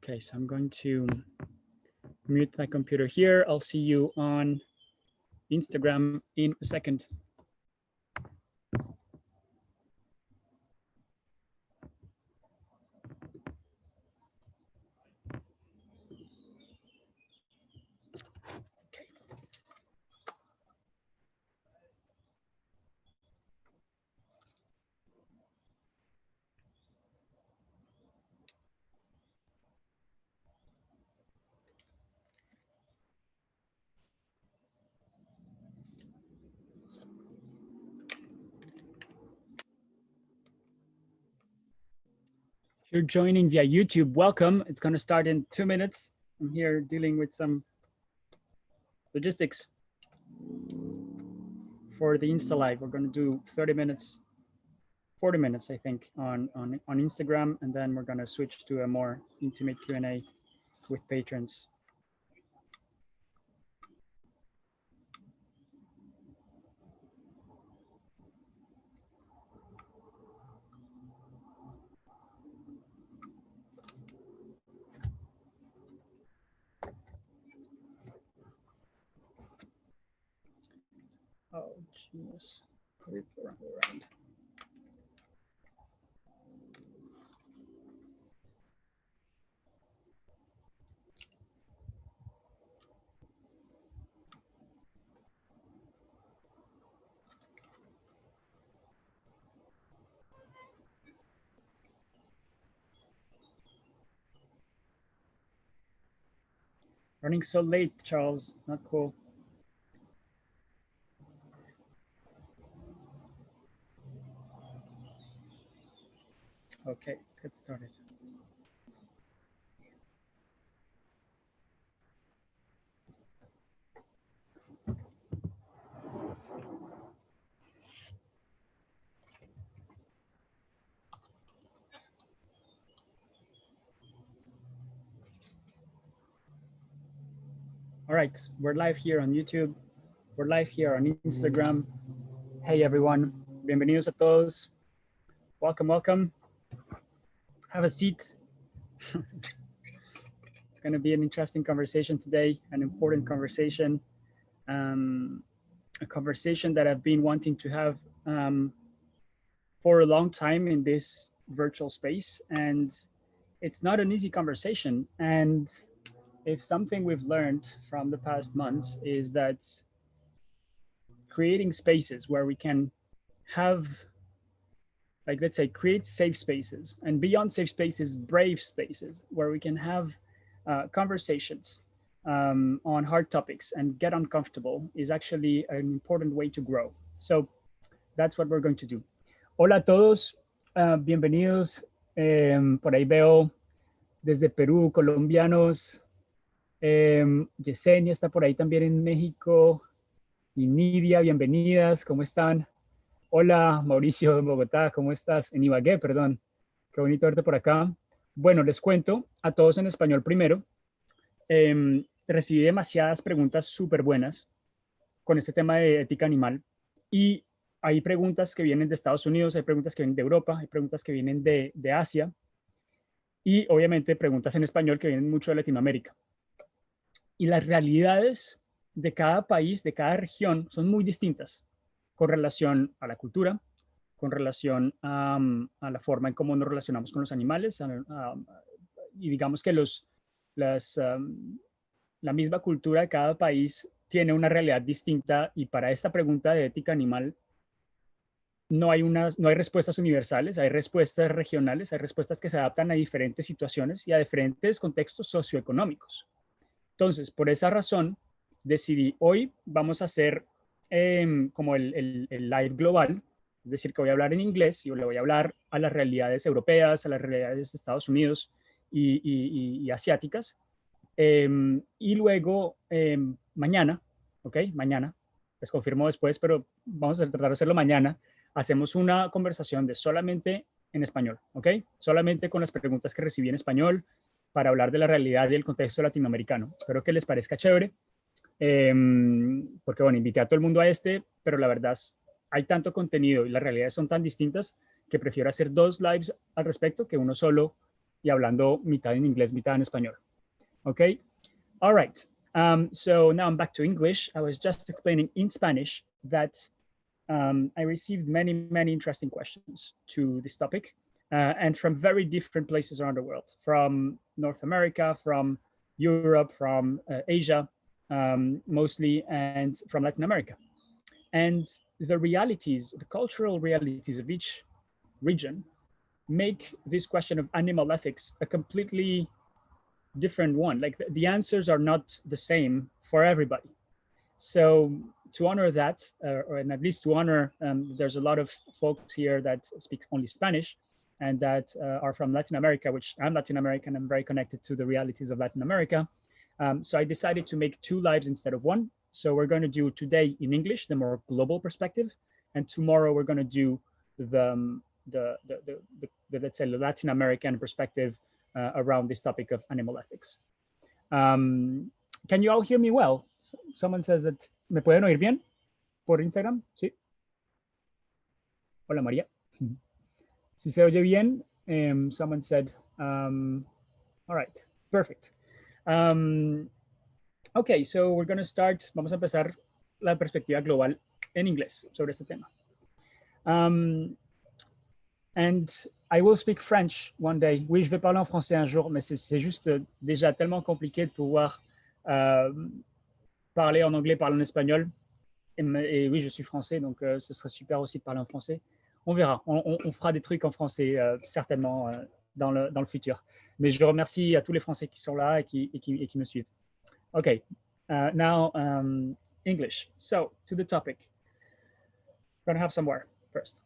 Okay, so I'm going to mute my computer here. I'll see you on Instagram in a second. If you're joining via YouTube, welcome. It's going to start in 2 minutes. I'm here dealing with some logistics for the Insta Live. We're going to do 30 minutes, 40 minutes, I think, on Instagram, and then we're going to switch to a more intimate Q&A with patrons. Oh, genius. Put it around. Running so late, Charles. Not cool. Okay, let's get started. All right, we're live here on YouTube. We're live here on Instagram. Hey, everyone. Bienvenidos a todos. Welcome, welcome. Have a seat. It's going to be an interesting conversation today, an important conversation, a conversation that I've been wanting to have for a long time in this virtual space. And it's not an easy conversation. And if something we've learned from the past months is that creating spaces where we can have, like, let's say, create safe spaces, and beyond safe spaces, brave spaces, where we can have conversations on hard topics and get uncomfortable is actually an important way to grow. So that's what we're going to do. Hola a todos, bienvenidos. Por ahí veo desde Perú, colombianos. Yesenia está por ahí también en México. Y Nidia, bienvenidas, ¿cómo están? Hola, Mauricio en Bogotá, ¿cómo estás? En Ibagué, perdón. Qué bonito verte por acá. Bueno, les cuento a todos en español primero. Recibí demasiadas preguntas súper buenas con este tema de ética animal. Y hay preguntas que vienen de Estados Unidos, hay preguntas que vienen de Europa, hay preguntas que vienen de Asia. Y obviamente preguntas en español que vienen mucho de Latinoamérica. Y las realidades de cada país, de cada región, son muy distintas con relación a la cultura, con relación a la forma en cómo nos relacionamos con los animales, y digamos que la misma cultura de cada país tiene una realidad distinta, y para esta pregunta de ética animal no hay respuestas universales, hay respuestas regionales, hay respuestas que se adaptan a diferentes situaciones y a diferentes contextos socioeconómicos. Entonces, por esa razón, decidí hoy vamos a hacer como el live global, es decir, que voy a hablar en inglés y le voy a hablar a las realidades europeas, a las realidades de Estados Unidos y asiáticas. Y luego mañana, ¿ok? Mañana, les confirmo después, pero vamos a tratar de hacerlo mañana. Hacemos una conversación de solamente en español, ¿ok? Solamente con las preguntas que recibí en español, para hablar de la realidad y el contexto latinoamericano. Espero que les parezca chévere, porque bueno, invité a todo el mundo a pero la verdad hay tanto contenido y las realidades son tan distintas que prefiero hacer 2 lives al respecto que uno solo y hablando mitad en inglés, mitad en español. Okay, all right. So now I'm back to English. I was just explaining in Spanish that I received many interesting questions to this topic, and from very different places around the world, from North America, from Europe, from Asia, mostly, and from Latin America. And the realities, the cultural realities of each region make this question of animal ethics a completely different one. Like the answers are not the same for everybody. So to honor that, or at least to honor, there's a lot of folks here that speak only Spanish and that are from Latin America, which I'm Latin American, I'm very connected to the realities of Latin America. So I decided to make 2 lives instead of 1. So we're going to do today in English, the more global perspective, and tomorrow we're going to do the let's say the Latin American perspective around this topic of animal ethics. Can you all hear me well? Someone says that ¿me pueden oír bien por Instagram? Sí. Hola María. Si se oye bien, someone said, all right, perfect. Okay, so we're going to start. Vamos a empezar la perspectiva global en inglés sobre este tema. And I will speak French one day. Oui, je vais parler en français un jour, mais c'est juste déjà tellement compliqué de pouvoir parler en anglais, parler en espagnol. Et oui, je suis français, donc ce serait super aussi de parler en français. On verra, on fera des trucs en français certainement dans le futur. Mais je remercie à tous les Français qui sont là et qui me suivent. Okay, now English. So to the topic. I'm gonna have some water first.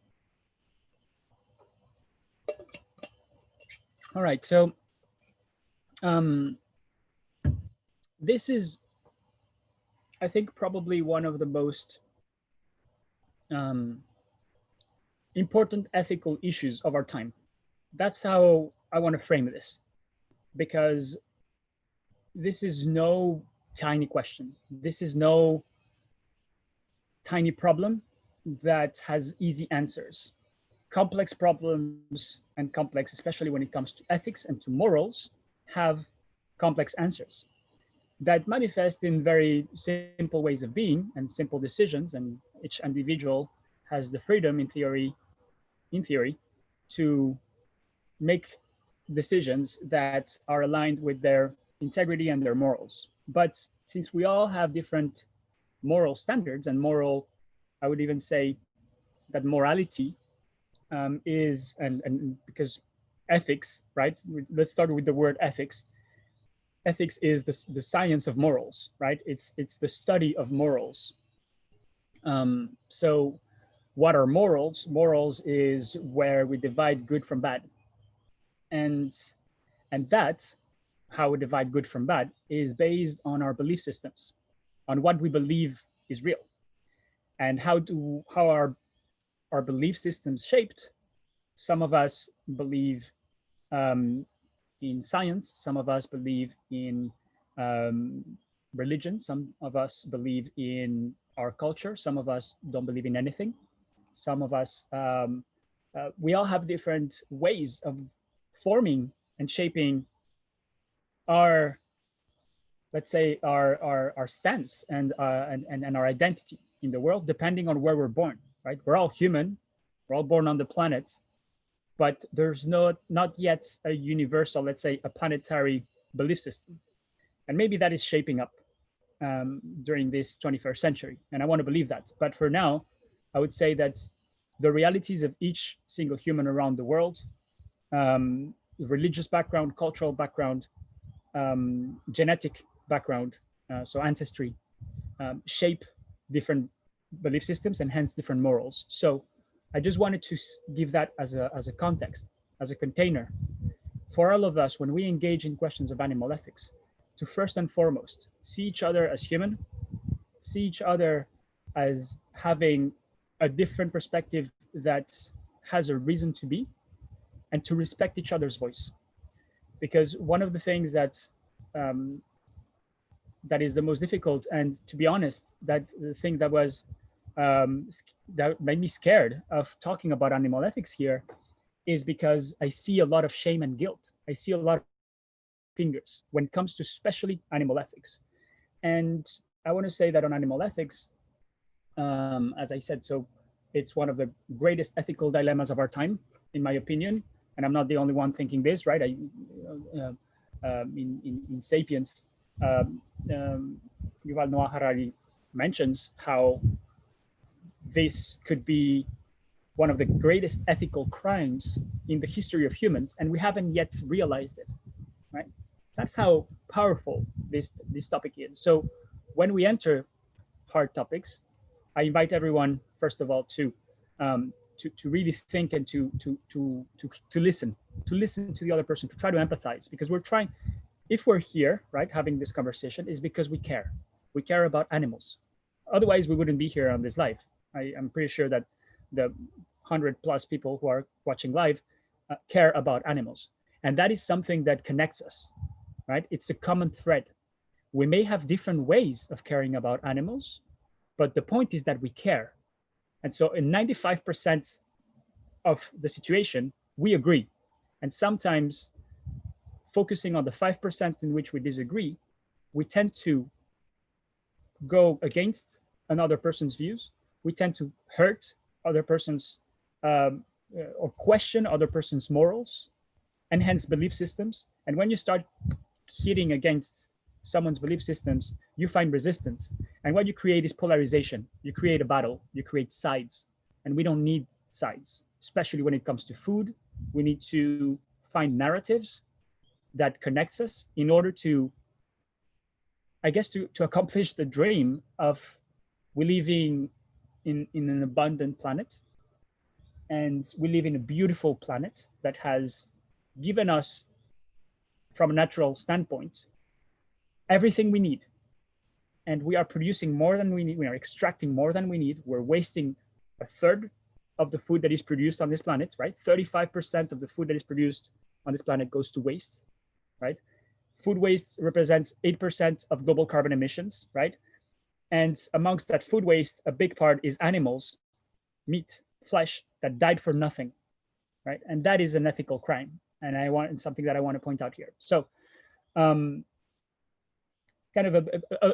All right, so this is, I think, probably one of the most important ethical issues of our time. That's how I want to frame this, because this is no tiny question. This is no tiny problem that has easy answers. Complex problems, and complex, especially when it comes to ethics and to morals, have complex answers that manifest in very simple ways of being and simple decisions, and each individual has the freedom in theory to make decisions that are aligned with their integrity and their morals. But since we all have different moral standards and moral, I would even say that morality is, and because ethics, right? Let's start with the word ethics. Ethics is the science of morals, right? It's the study of morals. So what are morals? Morals is where we divide good from bad. And that, how we divide good from bad, is based on our belief systems, on what we believe is real. And how are our belief systems shaped? Some of us believe in science, some of us believe in religion, some of us believe in our culture, some of us don't believe in anything. Some of us, we all have different ways of forming and shaping our, let's say, our stance and our identity in the world, depending on where we're born, right? We're all human, we're all born on the planet, but there's not yet a universal, let's say, a planetary belief system. And maybe that is shaping up during this 21st century. And I want to believe that. But for now, I would say that the realities of each single human around the world, religious background, cultural background, genetic background, so ancestry, shape different belief systems and hence different morals. So I just wanted to give that as a context, as a container for all of us when we engage in questions of animal ethics, to first and foremost see each other as human, see each other as having a different perspective that has a reason to be, and to respect each other's voice. Because one of the things that that is the most difficult, and to be honest, that the thing that was that made me scared of talking about animal ethics here, is because I see a lot of shame and guilt. I see a lot of fingers when it comes to especially animal ethics. And I want to say that on animal ethics, as I said, so it's one of the greatest ethical dilemmas of our time, in my opinion. And I'm not the only one thinking this, right? In Sapiens, Yuval Noah Harari mentions how this could be one of the greatest ethical crimes in the history of humans, and we haven't yet realized it, right? That's how powerful this topic is. So when we enter hard topics, I invite everyone, first of all, to really think and to listen to the other person, to try to empathize, because we're trying. If we're here, right, having this conversation, is because we care. We care about animals. Otherwise, we wouldn't be here on this live. I'm pretty sure that the 100+ people who are watching live care about animals, and that is something that connects us, right? It's a common thread. We may have different ways of caring about animals, but the point is that we care. And so in 95% of the situation, we agree. And sometimes focusing on the 5% in which we disagree, we tend to go against another person's views. We tend to hurt other person's or question other person's morals and hence belief systems. And when you start hitting against someone's belief systems, you find resistance. And what you create is polarization. You create a battle, you create sides. And we don't need sides, especially when it comes to food. We need to find narratives that connects us in order to, I guess, to accomplish the dream of we living in an abundant planet. And we live in a beautiful planet that has given us, from a natural standpoint, everything we need. And we are producing more than we need. We are extracting more than we need. We're wasting a third of the food that is produced on this planet, right? 35% of the food that is produced on this planet goes to waste, right? Food waste represents 8% of global carbon emissions, right? And amongst that food waste, a big part is animals, meat, flesh that died for nothing, right? And that is an ethical crime. And it's something that I want to point out here. So kind of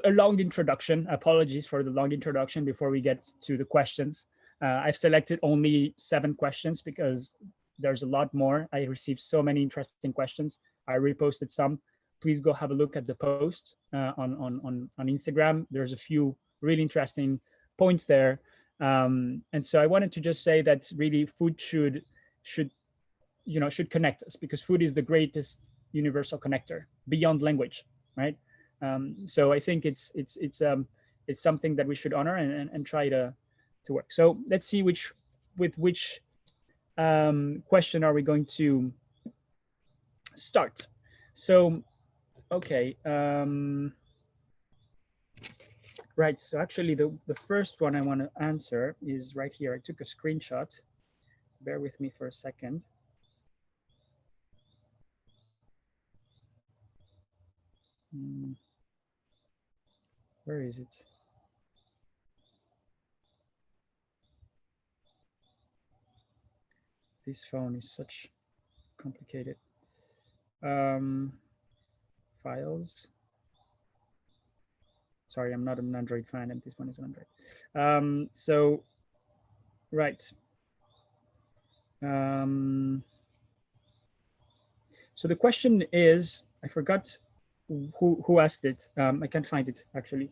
a long introduction. Apologies for the long introduction before we get to the questions. I've selected only 7 questions because there's a lot more. I received so many interesting questions. I reposted some. Please go have a look at the post on Instagram. There's a few really interesting points there. And so I wanted to just say that really food should connect us, because food is the greatest universal connector beyond language, right? So I think it's something that we should honor and try to work. So let's see which question are we going to start. So okay, right. So actually, the first one I want to answer is right here. I took a screenshot. Bear with me for a second. Where is it? This phone is such complicated. Files. Sorry, I'm not an Android fan, and this one is an Android. So, right. So the question is, I forgot who asked it. I can't find it actually.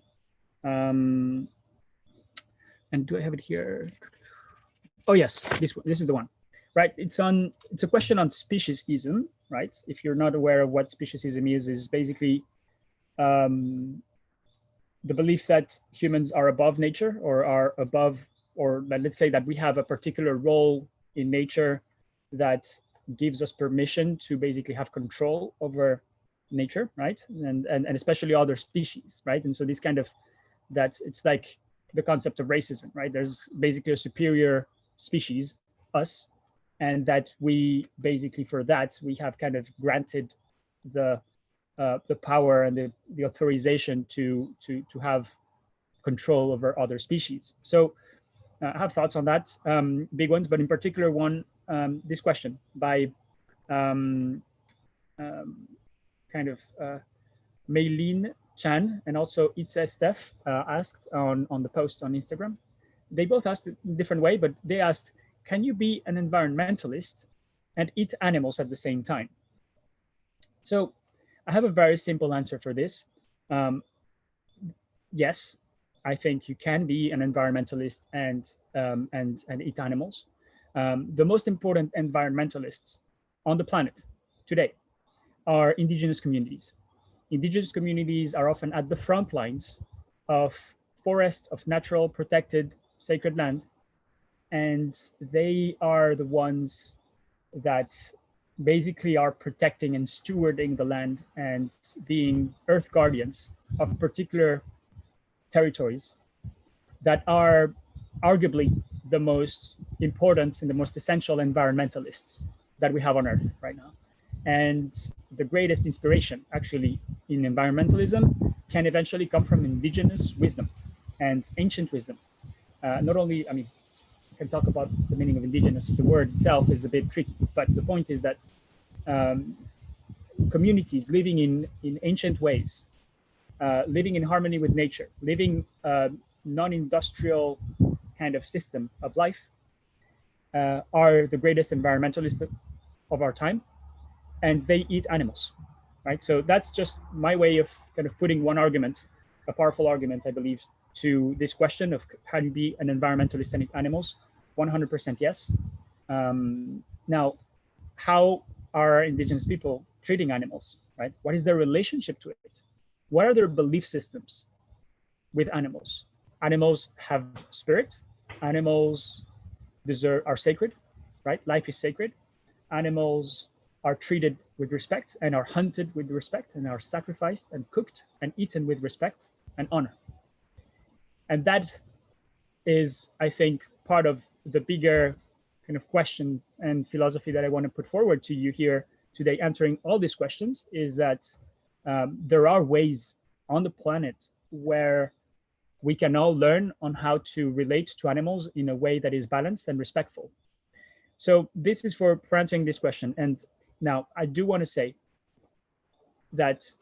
And do I have it here? Oh yes, this is the one, right? It's a question on speciesism, right? If you're not aware of what speciesism is basically the belief that humans are above nature, or are above, or let's say that we have a particular role in nature that gives us permission to basically have control over nature, right? And especially other species, right? And so this kind of, it's like the concept of racism, right? There's basically a superior species, us, and that we basically, for that, we have kind of granted the power and the authorization to have control over other species. So I have thoughts on that, big ones, but in particular one this question by kind of Meilin Chan and also Itze Steph asked on the post on Instagram. They both asked in a different way, but they asked, can you be an environmentalist and eat animals at the same time? So I have a very simple answer for this. Yes, I think you can be an environmentalist and eat animals. The most important environmentalists on the planet today are indigenous communities. Indigenous communities are often at the front lines of forests, of natural, protected, sacred land, and they are the ones that basically are protecting and stewarding the land and being earth guardians of particular territories that are arguably the most important and the most essential environmentalists that we have on earth right now. And the greatest inspiration actually in environmentalism can eventually come from indigenous wisdom and ancient wisdom. Not only, I mean, I can talk about the meaning of indigenous. The word itself is a bit tricky, but the point is that communities living in ancient ways, living in harmony with nature, living a non-industrial kind of system of life, are the greatest environmentalists of our time, and they eat animals, right? So that's just my way of kind of putting one argument, a powerful argument, I believe, to this question of how do you be an environmentalist and eat animals. 100% yes. Now, how are indigenous people treating animals, right? What is their relationship to it? What are their belief systems with animals? Animals have spirit. Animals are sacred, right? Life is sacred. Animals are treated with respect and are hunted with respect and are sacrificed and cooked and eaten with respect and honor. And that is, I think, part of the bigger kind of question and philosophy that I want to put forward to you here today, answering all these questions, is that there are ways on the planet where we can all learn on how to relate to animals in a way that is balanced and respectful. So this is for answering this question. And now I do want to say that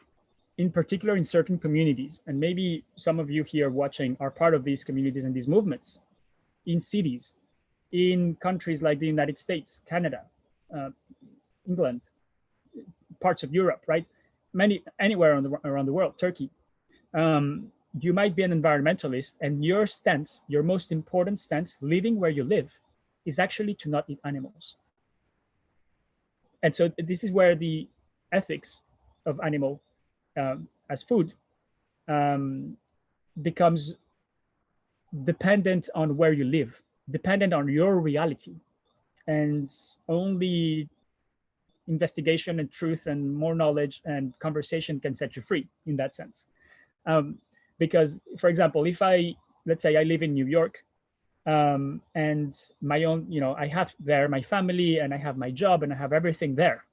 in particular in certain communities, and maybe some of you here watching are part of these communities and these movements, in cities, in countries like the United States, Canada, England, parts of Europe, right? Anywhere around the world, Turkey. You might be an environmentalist, and your stance, your most important stance, living where you live, is actually to not eat animals. And so this is where the ethics of animal as food becomes dependent on where you live, dependent on your reality. And only investigation and truth and more knowledge and conversation can set you free in that sense. Because, for example, if let's say I live in New York, and my own, I have there my family and I have my job and I have everything there.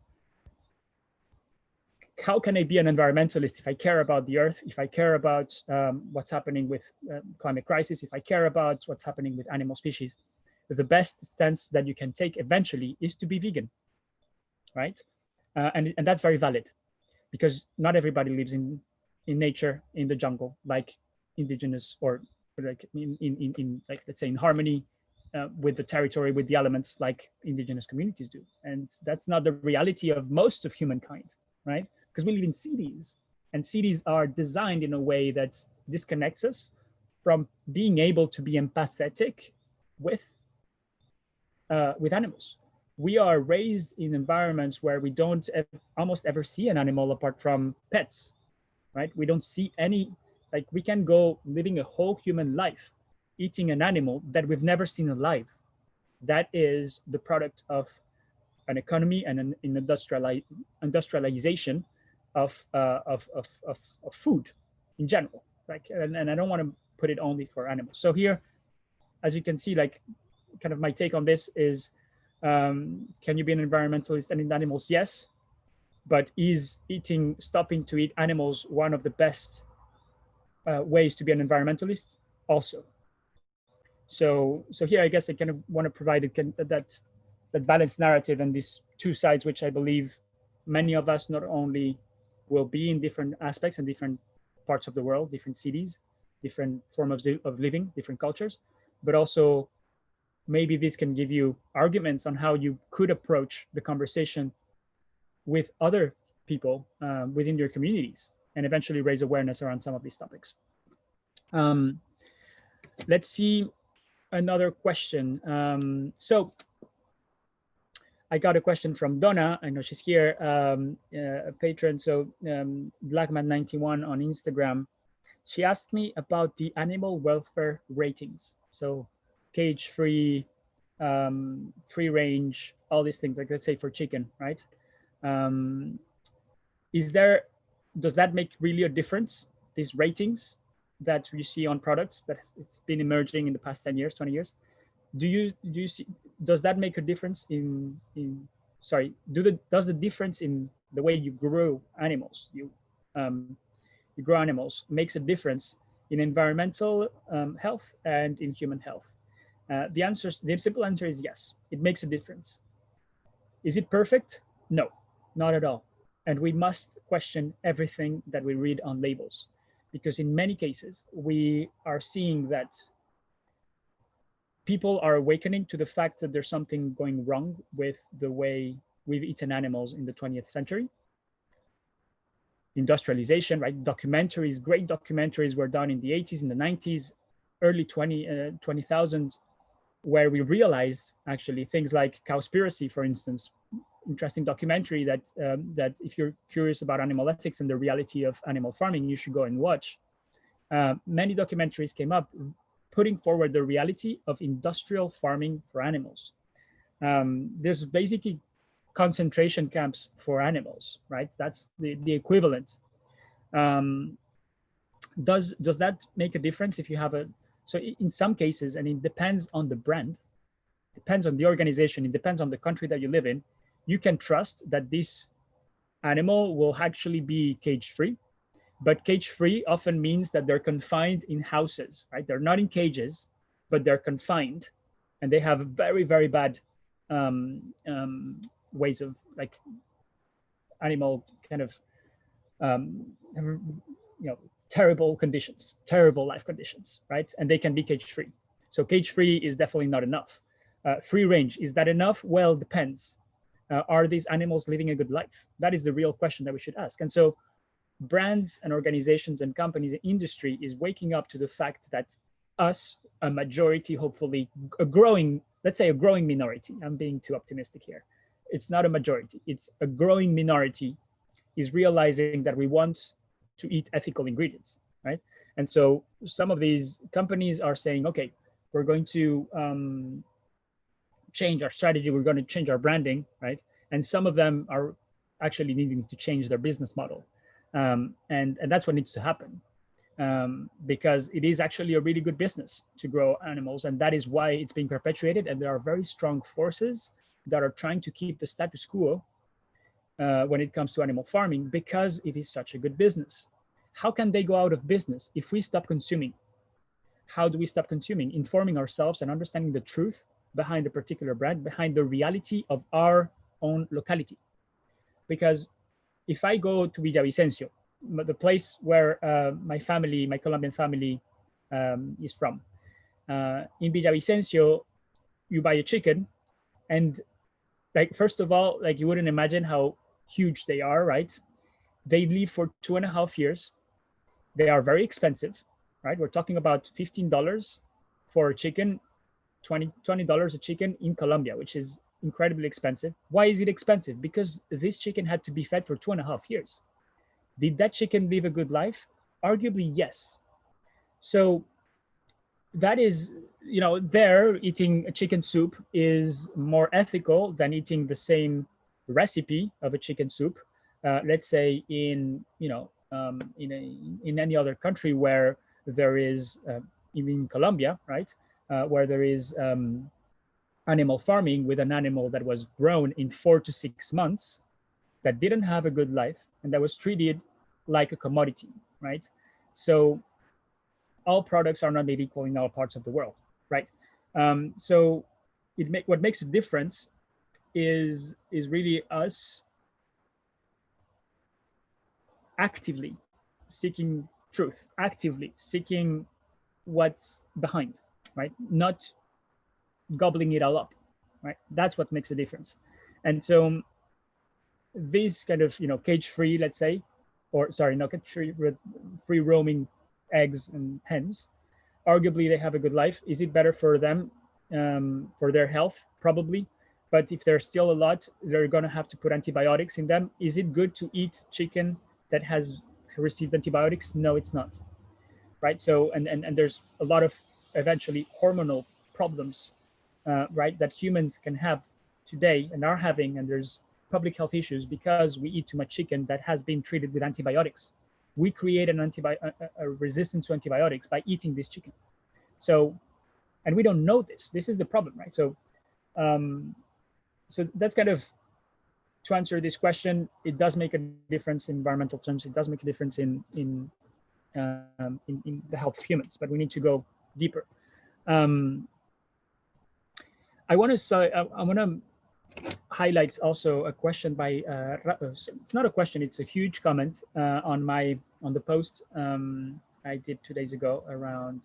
How can I be an environmentalist if I care about the earth, if I care about what's happening with climate crisis, if I care about what's happening with animal species? The best stance that you can take eventually is to be vegan, right? And that's very valid, because not everybody lives in nature, in the jungle, like indigenous, or like in like, let's say, in harmony with the territory, with the elements, like indigenous communities do. And that's not the reality of most of humankind, right? Because we live in cities, and cities are designed in a way that disconnects us from being able to be empathetic with animals. We are raised in environments where we don't almost ever see an animal apart from pets, right? We don't see any, like, we can go living a whole human life eating an animal that we've never seen alive. That is the product of an economy and an industrialization of food in general. Like, and I don't want to put it only for animals. So here, as you can see, like, kind of my take on this is, can you be an environmentalist and eat animals? Yes, but is stopping to eat animals one of the best ways to be an environmentalist? Also. So here, I guess I kind of want to provide that that balanced narrative and these two sides, which I believe many of us not only will be in different aspects and different parts of the world, different cities, different forms of living, different cultures, but also maybe this can give you arguments on how you could approach the conversation with other people within your communities and eventually raise awareness around some of these topics. Let's see another question. So I got a question from Donna. I know she's here, a patron. So Blackman91 on Instagram. She asked me about the animal welfare ratings. So cage-free, free range, all these things, like let's say for chicken, right? Does that make really a difference, these ratings that you see on products that it's been emerging in the past 10 years, 20 years? Do you see, does that make a difference does the difference in the way you grow animals, you grow animals, makes a difference in environmental health and in human health? The simple answer is yes, it makes a difference. Is it perfect? No, not at all. And we must question everything that we read on labels, because in many cases, we are seeing that people are awakening to the fact that there's something going wrong with the way we've eaten animals in the 20th century. Industrialization, right? Documentaries, great documentaries were done in the 80s, in the 90s, early 20,000s, where we realized actually things like Cowspiracy, for instance, interesting documentary that that if you're curious about animal ethics and the reality of animal farming, you should go and watch. Many documentaries came up putting forward the reality of industrial farming for animals. There's basically concentration camps for animals, right? That's the equivalent. Does that make a difference if you have a, so in some cases, and it depends on the brand, depends on the organization, it depends on the country that you live in, you can trust that this animal will actually be cage-free. But cage-free often means that they're confined in houses, right? They're not in cages, but they're confined, and they have very, very bad ways of, like, animal kind of, terrible conditions, terrible life conditions, right? And they can be cage-free. So cage-free is definitely not enough. Free range, is that enough? Well, it depends. Are these animals living a good life? That is the real question that we should ask. And so brands and organizations and companies and industry is waking up to the fact that us, a majority, hopefully a growing, let's say a growing minority, I'm being too optimistic here. It's not a majority, it's a growing minority, is realizing that we want to eat ethical ingredients, right? And so some of these companies are saying, okay, we're going to change our strategy, we're going to change our branding, right? And some of them are actually needing to change their business model. And that's what needs to happen, because it is actually a really good business to grow animals, and that is why it's being perpetuated. And there are very strong forces that are trying to keep the status quo when it comes to animal farming, because it is such a good business. How can they go out of business if we stop consuming? How do we stop consuming? Informing ourselves and understanding the truth behind a particular brand, behind the reality of our own locality. Because if I go to Villavicencio, the place where my family, my Colombian family is from, in Villavicencio, you buy a chicken, and like, first of all, like, you wouldn't imagine how huge they are, right? They live for 2.5 years. They are very expensive, right? We're talking about $15 for a chicken, $20 a chicken in Colombia, which is incredibly expensive. Why is it expensive? Because this chicken had to be fed for 2.5 years. Did that chicken live a good life? Arguably, yes. So that is, there, eating a chicken soup is more ethical than eating the same recipe of a chicken soup, let's say in any other country where there is, even in Colombia, right, where there is animal farming with an animal that was grown in 4 to 6 months, that didn't have a good life, and that was treated like a commodity, right? So all products are not made equal in all parts of the world, right? So what makes a difference is really us actively seeking truth, actively seeking what's behind, right? Not gobbling it all up, right? That's what makes a difference. And so these kind of, cage free, let's say, or sorry, not cage free, free roaming eggs and hens, arguably they have a good life. Is it better for them, for their health? Probably. But if there's still a lot, they're going to have to put antibiotics in them. Is it good to eat chicken that has received antibiotics? No, it's not. Right. So, and there's a lot of eventually hormonal problems, right, that humans can have today and are having. And there's public health issues because we eat too much chicken that has been treated with antibiotics. We create a resistance to antibiotics by eating this chicken. So, and we don't know this. This is the problem, right? So, so that's kind of to answer this question. It does make a difference in environmental terms. It does make a difference in the health of humans, but we need to go deeper. I want to highlight also a question by it's not a question, it's a huge comment on the post I did 2 days ago around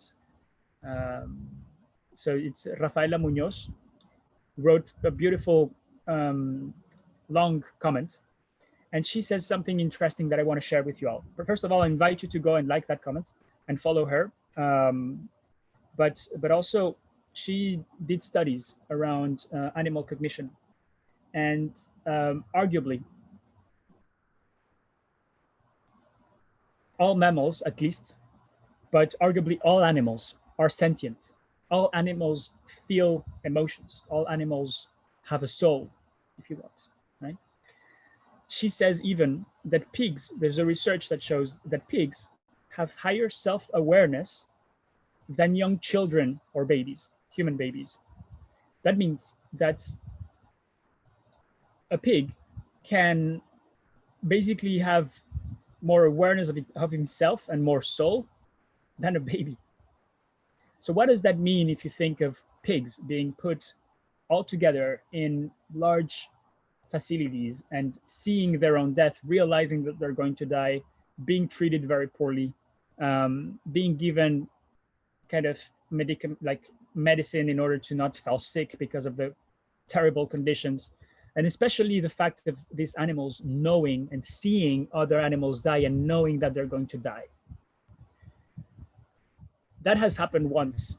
so it's Rafaela Munoz wrote a beautiful long comment, and she says something interesting that I want to share with you all. But first of all, I invite you to go and like that comment and follow her. But also, she did studies around animal cognition, and arguably, all mammals, at least, but arguably all animals are sentient. All animals feel emotions. All animals have a soul, if you want, right? She says even that pigs, there's a research that shows that pigs have higher self-awareness than young children or babies, human babies. That means that a pig can basically have more awareness of himself and more soul than a baby. So what does that mean if you think of pigs being put all together in large facilities and seeing their own death, realizing that they're going to die, being treated very poorly, being given kind of medicine in order to not fall sick because of the terrible conditions, and especially the fact of these animals knowing and seeing other animals die and knowing that they're going to die. That has happened once,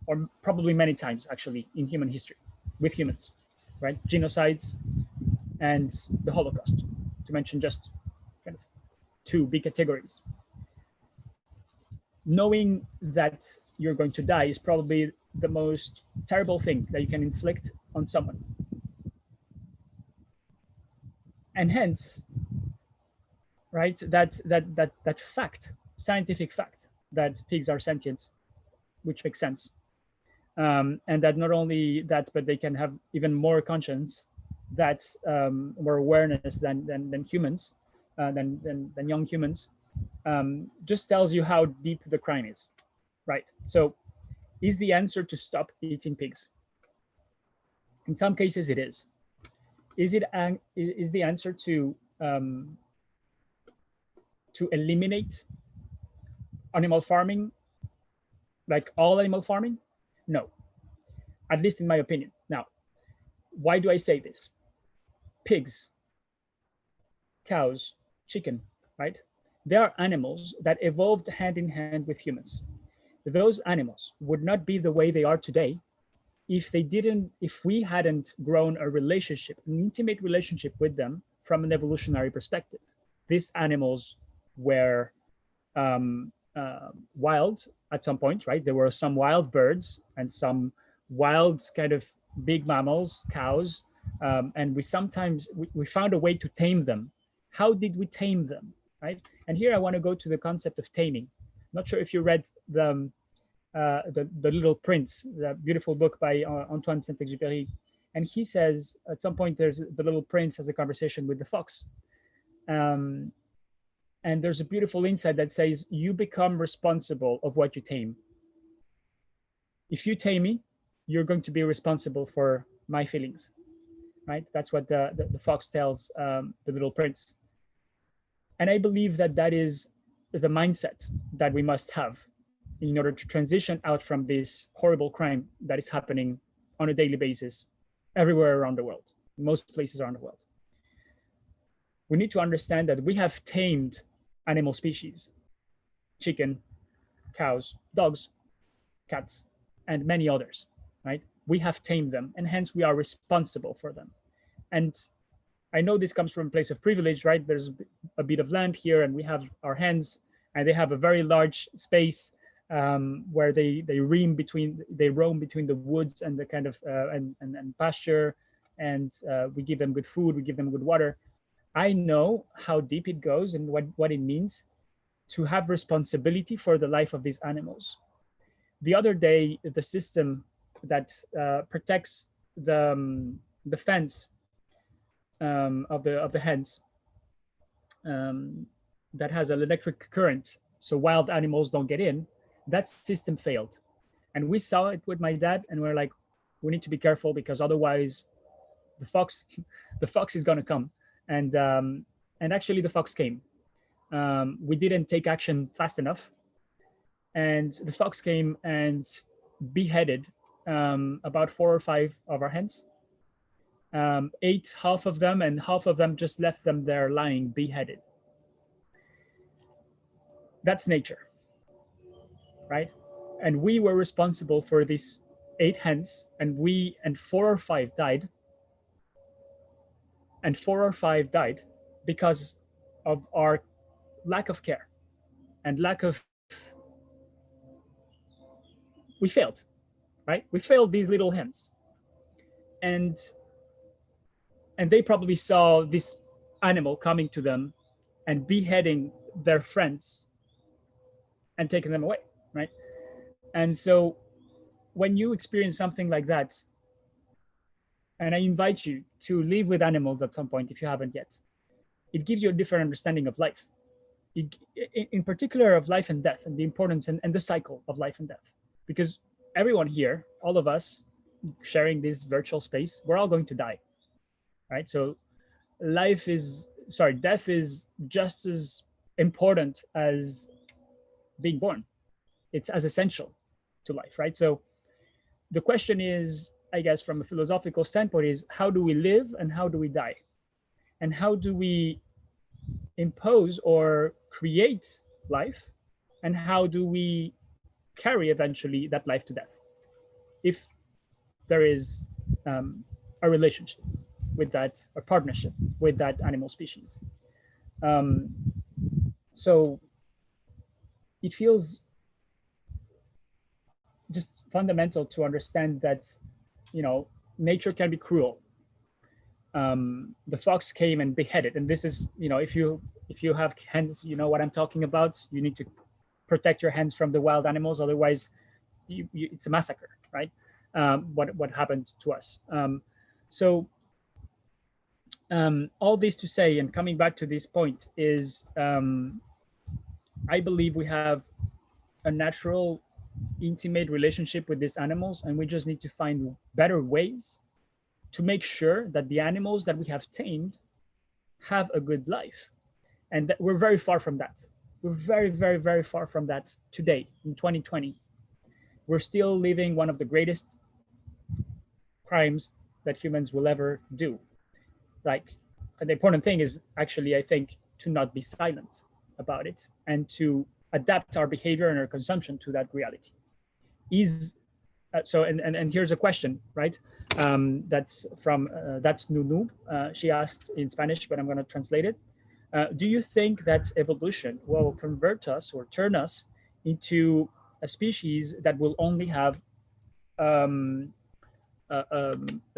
or probably many times actually, in human history with humans, right? Genocides and the Holocaust, to mention just kind of two big categories. Knowing that you're going to die is probably the most terrible thing that you can inflict on someone. And hence, right, that fact, scientific fact, that pigs are sentient, which makes sense. And that not only that, but they can have even more conscience, that more awareness than humans, than young humans, just tells you how deep the crime is, right? So, is the answer to stop eating pigs? In some cases, it is. Is the answer to eliminate animal farming, like all animal farming? No, at least in my opinion. Now, why do I say this? Pigs, cows, chicken, right? They are animals that evolved hand in hand with humans. Those animals would not be the way they are today if we hadn't grown a relationship, an intimate relationship with them from an evolutionary perspective. These animals were wild at some point, right? There were some wild birds and some wild kind of big mammals, cows, and we found a way to tame them. How did we tame them, right? And here I want to go to the concept of taming. Not sure if you read the Little Prince, the beautiful book by Antoine Saint-Exupéry, and he says at some point the Little Prince has a conversation with the fox, and there's a beautiful insight that says you become responsible of what you tame. If you tame me, you're going to be responsible for my feelings. right? That's what the fox tells the little prince. And I believe that that is the mindset that we must have in order to transition out from this horrible crime that is happening on a daily basis everywhere around the world, most places around the world. We need to understand that we have tamed animal species, chicken, cows, dogs, cats, and many others, right? We have tamed them, and hence we are responsible for them. And I know this comes from a place of privilege, right? There's a bit of land here, and we have our hands, and they have a very large space where they roam between the woods and the kind of and pasture, and we give them good food, we give them good water. I know how deep it goes and what it means to have responsibility for the life of these animals. The other day, the system that protects the fence of the hens that has an electric current, so wild animals don't get in. That system failed, and we saw it with my dad, and we're like, we need to be careful because otherwise, the fox is gonna come, and actually the fox came. We didn't take action fast enough, and the fox came and beheaded about 4 or 5 of our hens, ate half of them, and half of them just left them there lying beheaded. That's nature, right? And we were responsible for these 8 hens, and 4 or 5 died. And 4 or 5 died because of our lack of care and we failed, right? We failed these little hens. And they probably saw this animal coming to them and beheading their friends and taking them away, right? And so when you experience something like that, and I invite you to live with animals at some point if you haven't yet, it gives you a different understanding of life, in particular of life and death, and the importance and the cycle of life and death. Because everyone here, all of us sharing this virtual space, we're all going to die, right? So death is just as important as being born. It's as essential to life, right? So the question is, I guess, from a philosophical standpoint, is how do we live and how do we die? And how do we impose or create life? And how do we carry eventually that life to death, if there is a relationship with that, a partnership with that animal species? So it feels just fundamental to understand that, nature can be cruel. The fox came and beheaded, and this is, if you have hens, you know what I'm talking about. You need to protect your hens from the wild animals, otherwise it's a massacre, right? What happened to us. So all this to say, and coming back to this point, is I believe we have a natural, intimate relationship with these animals, and we just need to find better ways to make sure that the animals that we have tamed have a good life. And that we're very far from that. We're very, very, very far from that today in 2020. We're still living one of the greatest crimes that humans will ever do. And the important thing is actually, I think, to not be silent about it and to adapt our behavior and our consumption to that reality. And here's a question, right? That's Nunu. She asked in Spanish, but I'm going to translate it. Do you think that evolution will convert us or turn us into a species that will only have a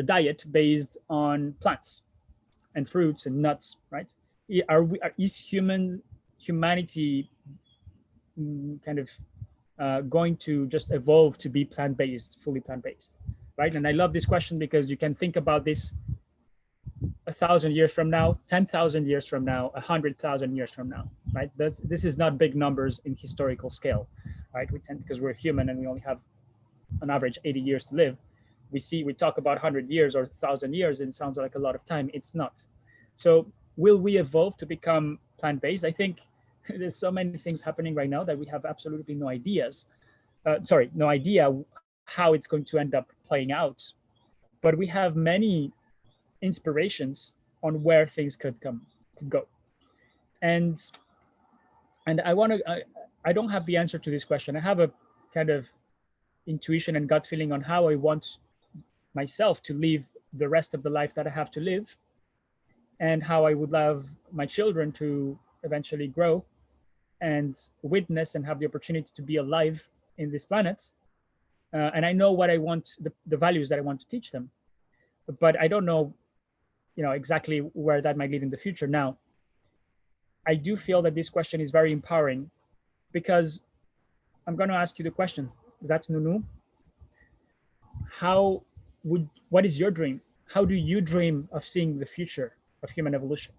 diet based on plants and fruits and nuts, right? Is humanity kind of going to just evolve to be plant-based, fully plant-based, right? And I love this question because you can think about this 1,000 years from now, 10,000 years from now, 100,000 years from now, right? This is not big numbers in historical scale, right? Because we're human and we only have on average 80 years to live. we talk about 100 years or 1,000 years, and it sounds like a lot of time. It's not. So will we evolve to become plant-based? I think there's so many things happening right now that we have absolutely no no idea how it's going to end up playing out. But we have many inspirations on where things could go. And I don't have the answer to this question. I have a kind of intuition and gut feeling on how I want myself to live the rest of the life that I have to live, and how I would love my children to eventually grow and witness and have the opportunity to be alive in this planet. And I know what I want, the values that I want to teach them, but I don't know, exactly where that might lead in the future. Now, I do feel that this question is very empowering, because I'm going to ask you the question. That's Nunu. What is your dream? How do you dream of seeing the future of human evolution?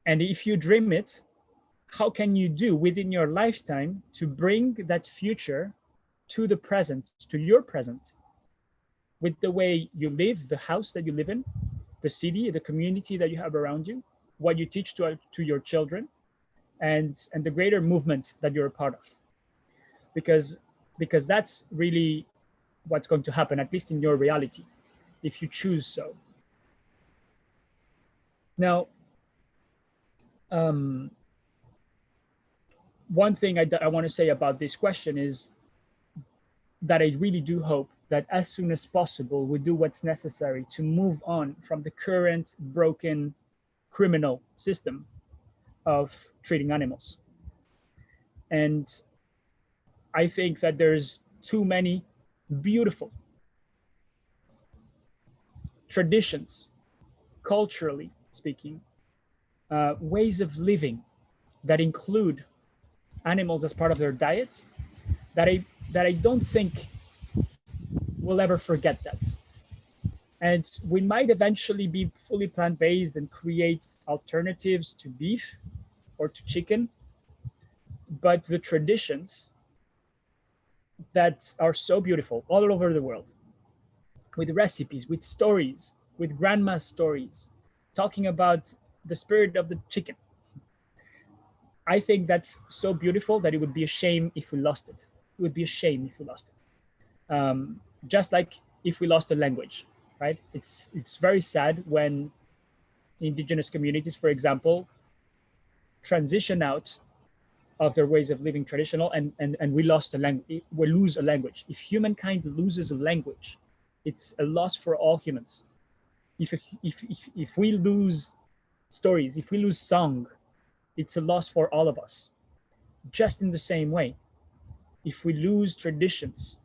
And if you dream it, how can you do within your lifetime to bring that future to the present, to your present, with the way you live, the house that you live in, the city, the community that you have around you, what you teach to your children, and the greater movement that you're a part of? Because that's really what's going to happen, at least in your reality, if you choose so. Now, one thing I want to say about this question is that I really do hope that as soon as possible, we do what's necessary to move on from the current broken criminal system of treating animals. And I think that there's too many beautiful traditions, culturally speaking, ways of living that include animals as part of their diet, that I don't think we'll ever forget that. And we might eventually be fully plant-based and create alternatives to beef or to chicken, but the traditions that are so beautiful all over the world, with recipes, with stories, with grandma's stories, talking about the spirit of the chicken, I think that's so beautiful that it would be a shame if we lost it. It would be a shame if we lost it. Just like if we lost a language, right? It's very sad when indigenous communities, for example, transition out of their ways of living traditional, and we lost a language. We lose a language. If humankind loses a language, it's a loss for all humans. If we lose stories, if we lose song, it's a loss for all of us. Just in the same way, if we lose traditions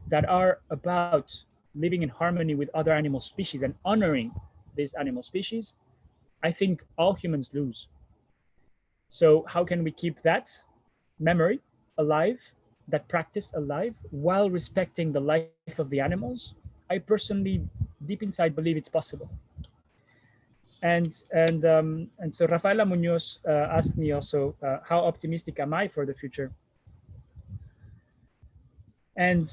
that are about living in harmony with other animal species and honoring these animal species, I think all humans lose. So how can we keep that memory alive, that practice alive, while respecting the life of the animals? I personally, deep inside, believe it's possible. And so Rafaela Munoz asked me also, how optimistic am I for the future? And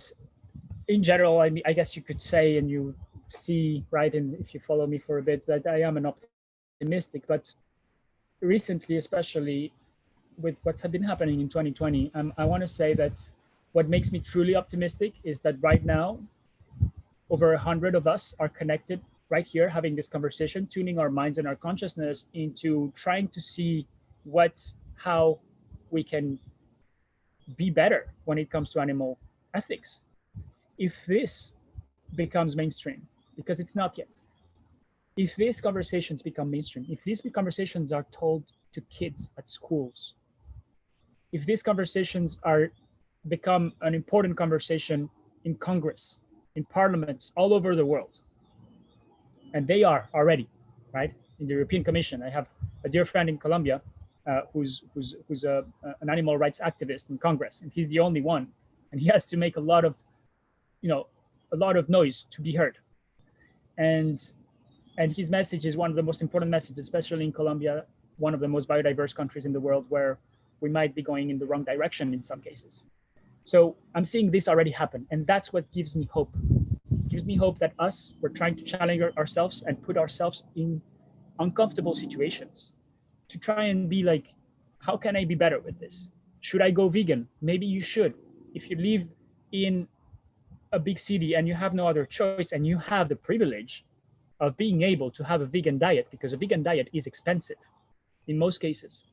in general, I guess you could say, and you see, right, and if you follow me for a bit, that I am an optimistic. But recently, especially with what's been happening in 2020, I want to say that what makes me truly optimistic is that right now, over 100 of us are connected right here, having this conversation, tuning our minds and our consciousness into trying to see how we can be better when it comes to animal ethics. If this becomes mainstream, because it's not yet, if these conversations become mainstream, if these conversations are told to kids at schools, if these conversations become an important conversation in Congress, in parliaments all over the world, and they are already, right? In the European Commission, I have a dear friend in Colombia who's an animal rights activist in Congress, and he's the only one, and he has to make a lot of noise to be heard, and his message is one of the most important messages, especially in Colombia, one of the most biodiverse countries in the world, where we might be going in the wrong direction in some cases. So I'm seeing this already happen, and that's what gives me hope. It gives me hope that we're trying to challenge ourselves and put ourselves in uncomfortable situations to try and be like, how can I be better with this? Should I go vegan? Maybe you should. If you live in a big city and you have no other choice and you have the privilege of being able to have a vegan diet, because a vegan diet is expensive in most cases,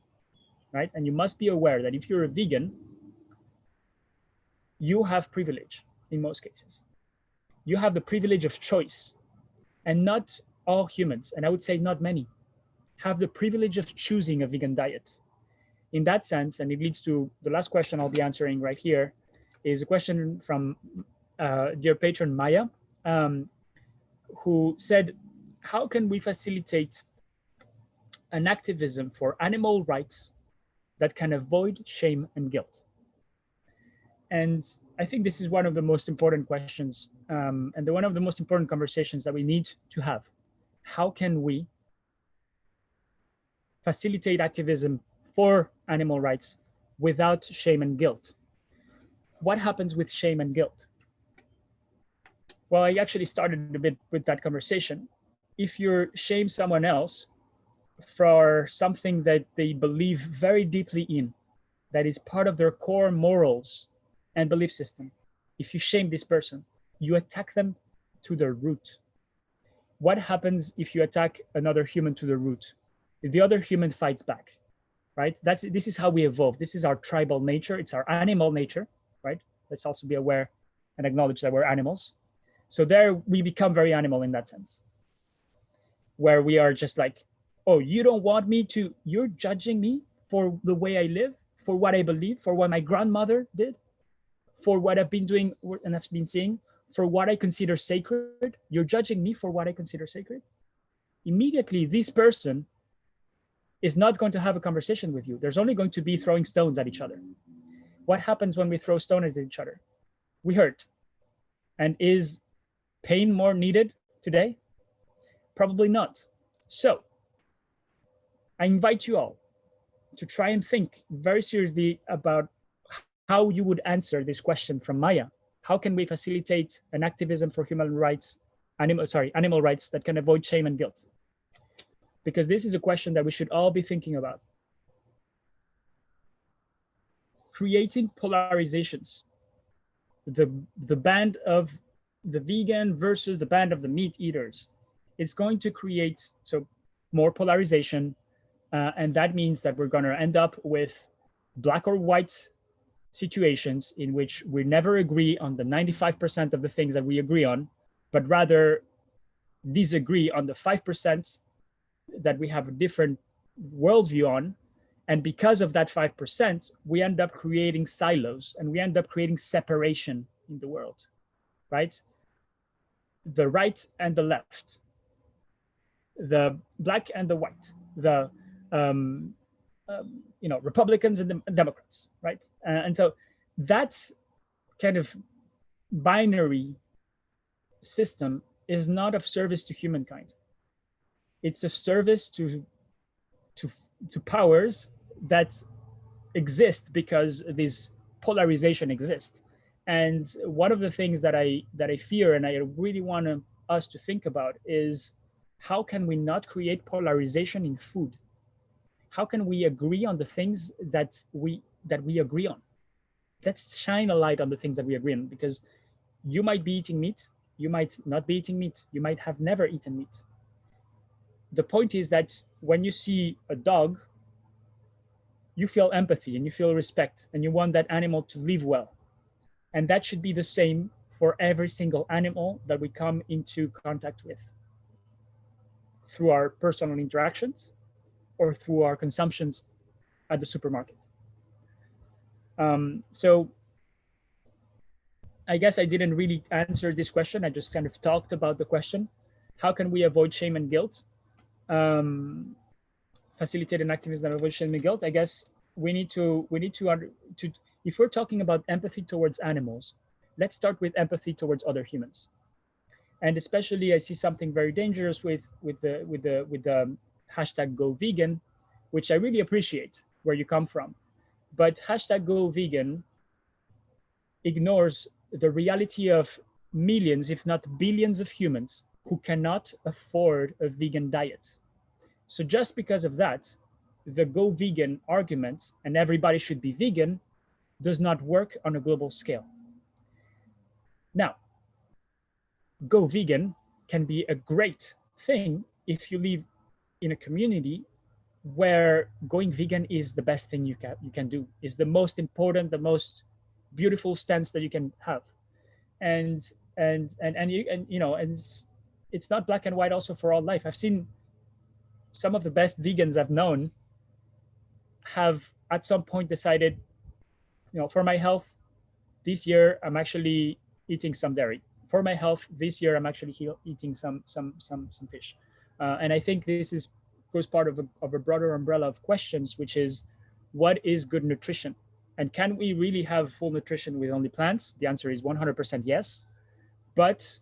right? And you must be aware that if you're a vegan, you have privilege in most cases. You have the privilege of choice, and not all humans, and I would say not many, have the privilege of choosing a vegan diet. In that sense, and it leads to the last question I'll be answering right here, is a question from dear patron Maya, who said, how can we facilitate an activism for animal rights that can avoid shame and guilt? And I think this is one of the most important questions, and one of the most important conversations that we need to have. How can we facilitate activism for animal rights without shame and guilt? What happens with shame and guilt? Well, I actually started a bit with that conversation. If you shame someone else for something that they believe very deeply in, that is part of their core morals and belief system, if you shame this person, you attack them to their root. What happens if you attack another human to the root? The other human fights back, right? This is how we evolve. This is our tribal nature. It's our animal nature, right? Let's also be aware and acknowledge that we're animals. So there we become very animal in that sense, where we are just like, oh, you don't want me to, you're judging me for the way I live, for what I believe, for what my grandmother did, for what I've been doing and I've been seeing, for what I consider sacred. You're judging me for what I consider sacred. Immediately, this person is not going to have a conversation with you. There's only going to be throwing stones at each other. What happens when we throw stones at each other? We hurt. And is pain more needed today? Probably not. So I invite you all to try and think very seriously about how you would answer this question from Maya. How can we facilitate an activism for human rights, animal rights that can avoid shame and guilt? Because this is a question that we should all be thinking about. Creating polarizations, the band of the vegan versus the band of the meat eaters, is going to create more polarization, and that means that we're going to end up with black or white situations in which we never agree on the 95% of the things that we agree on, but rather disagree on the 5% that we have a different worldview on. And because of that 5%, we end up creating silos and we end up creating separation in the world, right? The right and the left, the black and the white, the Republicans and the Democrats, right? And so that kind of binary system is not of service to humankind. It's of service to powers that exist because this polarization exists. And one of the things that I fear and I really want us to think about is, how can we not create polarization in food? How can we agree on the things that we agree on? Let's shine a light on the things that we agree on, because you might be eating meat, you might not be eating meat, you might have never eaten meat. The point is that when you see a dog, you feel empathy and you feel respect and you want that animal to live well. And that should be the same for every single animal that we come into contact with through our personal interactions or through our consumptions at the supermarket. So I guess I didn't really answer this question. I just kind of talked about the question. How can we avoid shame and guilt? Facilitate an activism that avoids shame and guilt. I guess we need to if we're talking about empathy towards animals, let's start with empathy towards other humans. And especially, I see something very dangerous with the hashtag Go Vegan, which I really appreciate where you come from. But hashtag Go Vegan ignores the reality of millions, if not billions of humans who cannot afford a vegan diet. So just because of that, the go vegan argument and everybody should be vegan does not work on a global scale. Now, go vegan can be a great thing if you live in a community where going vegan is the best thing you can do, is the most important, the most beautiful stance that you can have. And it's not black and white also for all life. I've seen some of the best vegans I've known have at some point decided, for my health, this year I'm actually eating some dairy. For my health, this year I'm actually eating some fish. And I think this goes part of a broader umbrella of questions, which is, what is good nutrition? And can we really have full nutrition with only plants? The answer is 100% yes. But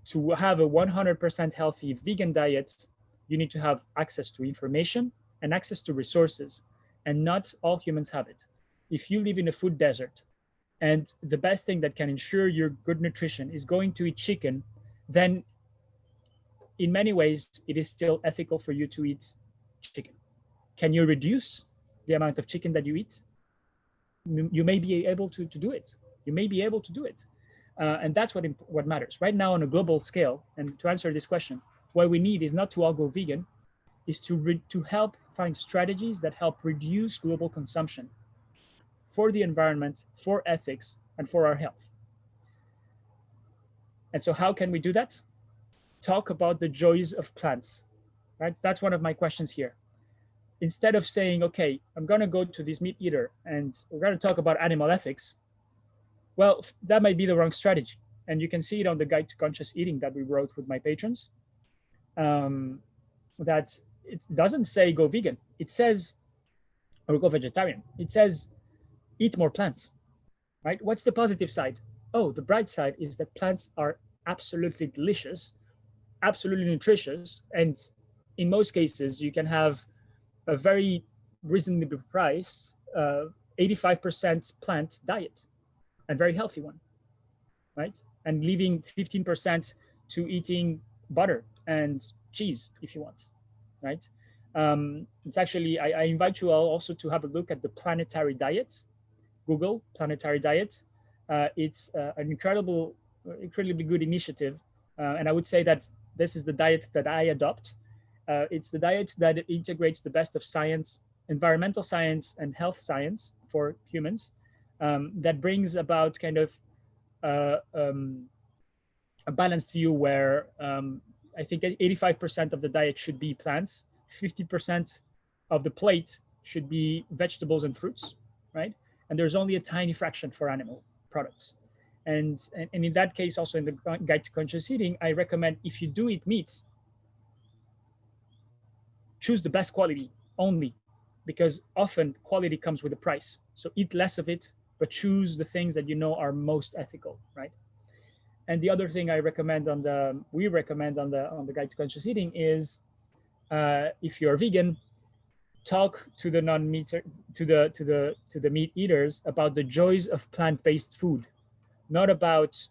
to have a 100% healthy vegan diet, you need to have access to information and access to resources. And not all humans have it. If you live in a food desert, and the best thing that can ensure your good nutrition is going to eat chicken, then in many ways, it is still ethical for you to eat chicken. Can you reduce the amount of chicken that you eat? You may be able to do it. You may be able to do it. And that's what matters. Right now on a global scale, and to answer this question, what we need is not to all go vegan, is to help find strategies that help reduce global consumption for the environment, for ethics, and for our health. And so how can we do that? Talk about the joys of plants, right? That's one of my questions here. Instead of saying, okay, I'm gonna go to this meat eater and we're gonna talk about animal ethics, well, that might be the wrong strategy. And you can see it on the Guide to Conscious Eating that we wrote with my patrons. That it doesn't say go vegan. It says, or go vegetarian. It says, eat more plants, right? What's the positive side? Oh, the bright side is that plants are absolutely delicious, absolutely nutritious, and in most cases, you can have a very reasonably priced 85% plant diet, and very healthy one, right? And leaving 15% to eating butter and cheese if you want, right? It's actually, I invite you all also to have a look at the planetary diet. Google planetary diet. It's an incredibly good initiative. And I would say that this is the diet that I adopt. It's the diet that integrates the best of science, environmental science and health science for humans, that brings about kind of a balanced view where I think 85% of the diet should be plants, 50% of the plate should be vegetables and fruits, right? And there's only a tiny fraction for animal products. And in that case, also in the Guide to Conscious Eating, I recommend, if you do eat meats, choose the best quality only, because often quality comes with a price. So eat less of it, but choose the things that you know are most ethical, right? And the other thing I recommend we recommend on the Guide to Conscious Eating is, if you're vegan, talk to the non-meat to the meat eaters about the joys of plant-based food, not about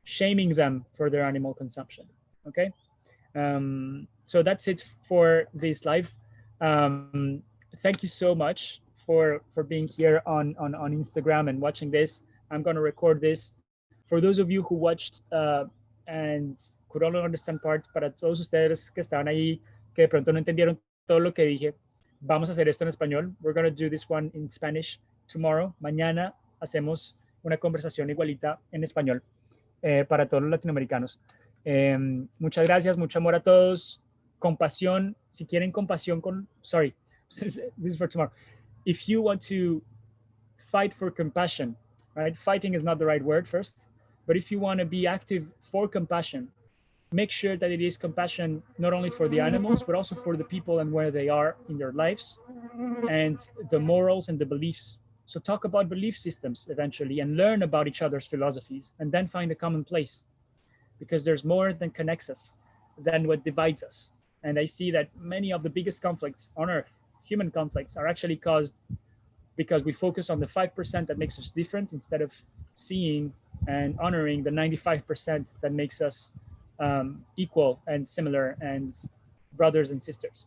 shaming them for their animal consumption. Okay, so that's it for this live. Thank you so much for being here on Instagram and watching this. I'm going to record this for those of you who watched and could only understand part. Para todos ustedes que estaban ahí que de pronto no entendieron todo lo que dije, vamos a hacer esto en español. We're going to do this one in Spanish tomorrow. Mañana hacemos una conversación igualita en español para todos los latinoamericanos. Muchas gracias, mucho amor a todos. Compasión, si quieren compasión sorry, this is for tomorrow. If you want to fight for compassion, right? Fighting is not the right word first, but if you want to be active for compassion, make sure that it is compassion not only for the animals, but also for the people and where they are in their lives, and the morals and the beliefs. So talk about belief systems eventually and learn about each other's philosophies, and then find a common place, because there's more than connects us than what divides us. And I see that many of the biggest conflicts on Earth, human conflicts, are actually caused because we focus on the 5% that makes us different instead of seeing and honoring the 95% that makes us equal and similar and brothers and sisters.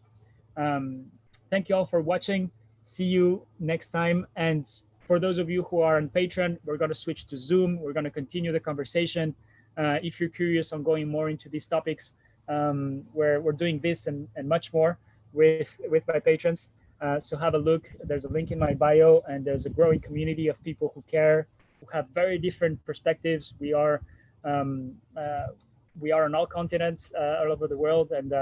Um, Thank you all for watching. See you next time. And for those of you who are on Patreon, we're going to switch to Zoom. We're going to continue the conversation. If you're curious on going more into these topics, we're doing this and much more with my patrons. So have a look. There's a link in my bio, and there's a growing community of people who care, who have very different perspectives. We are on all continents, all over the world, and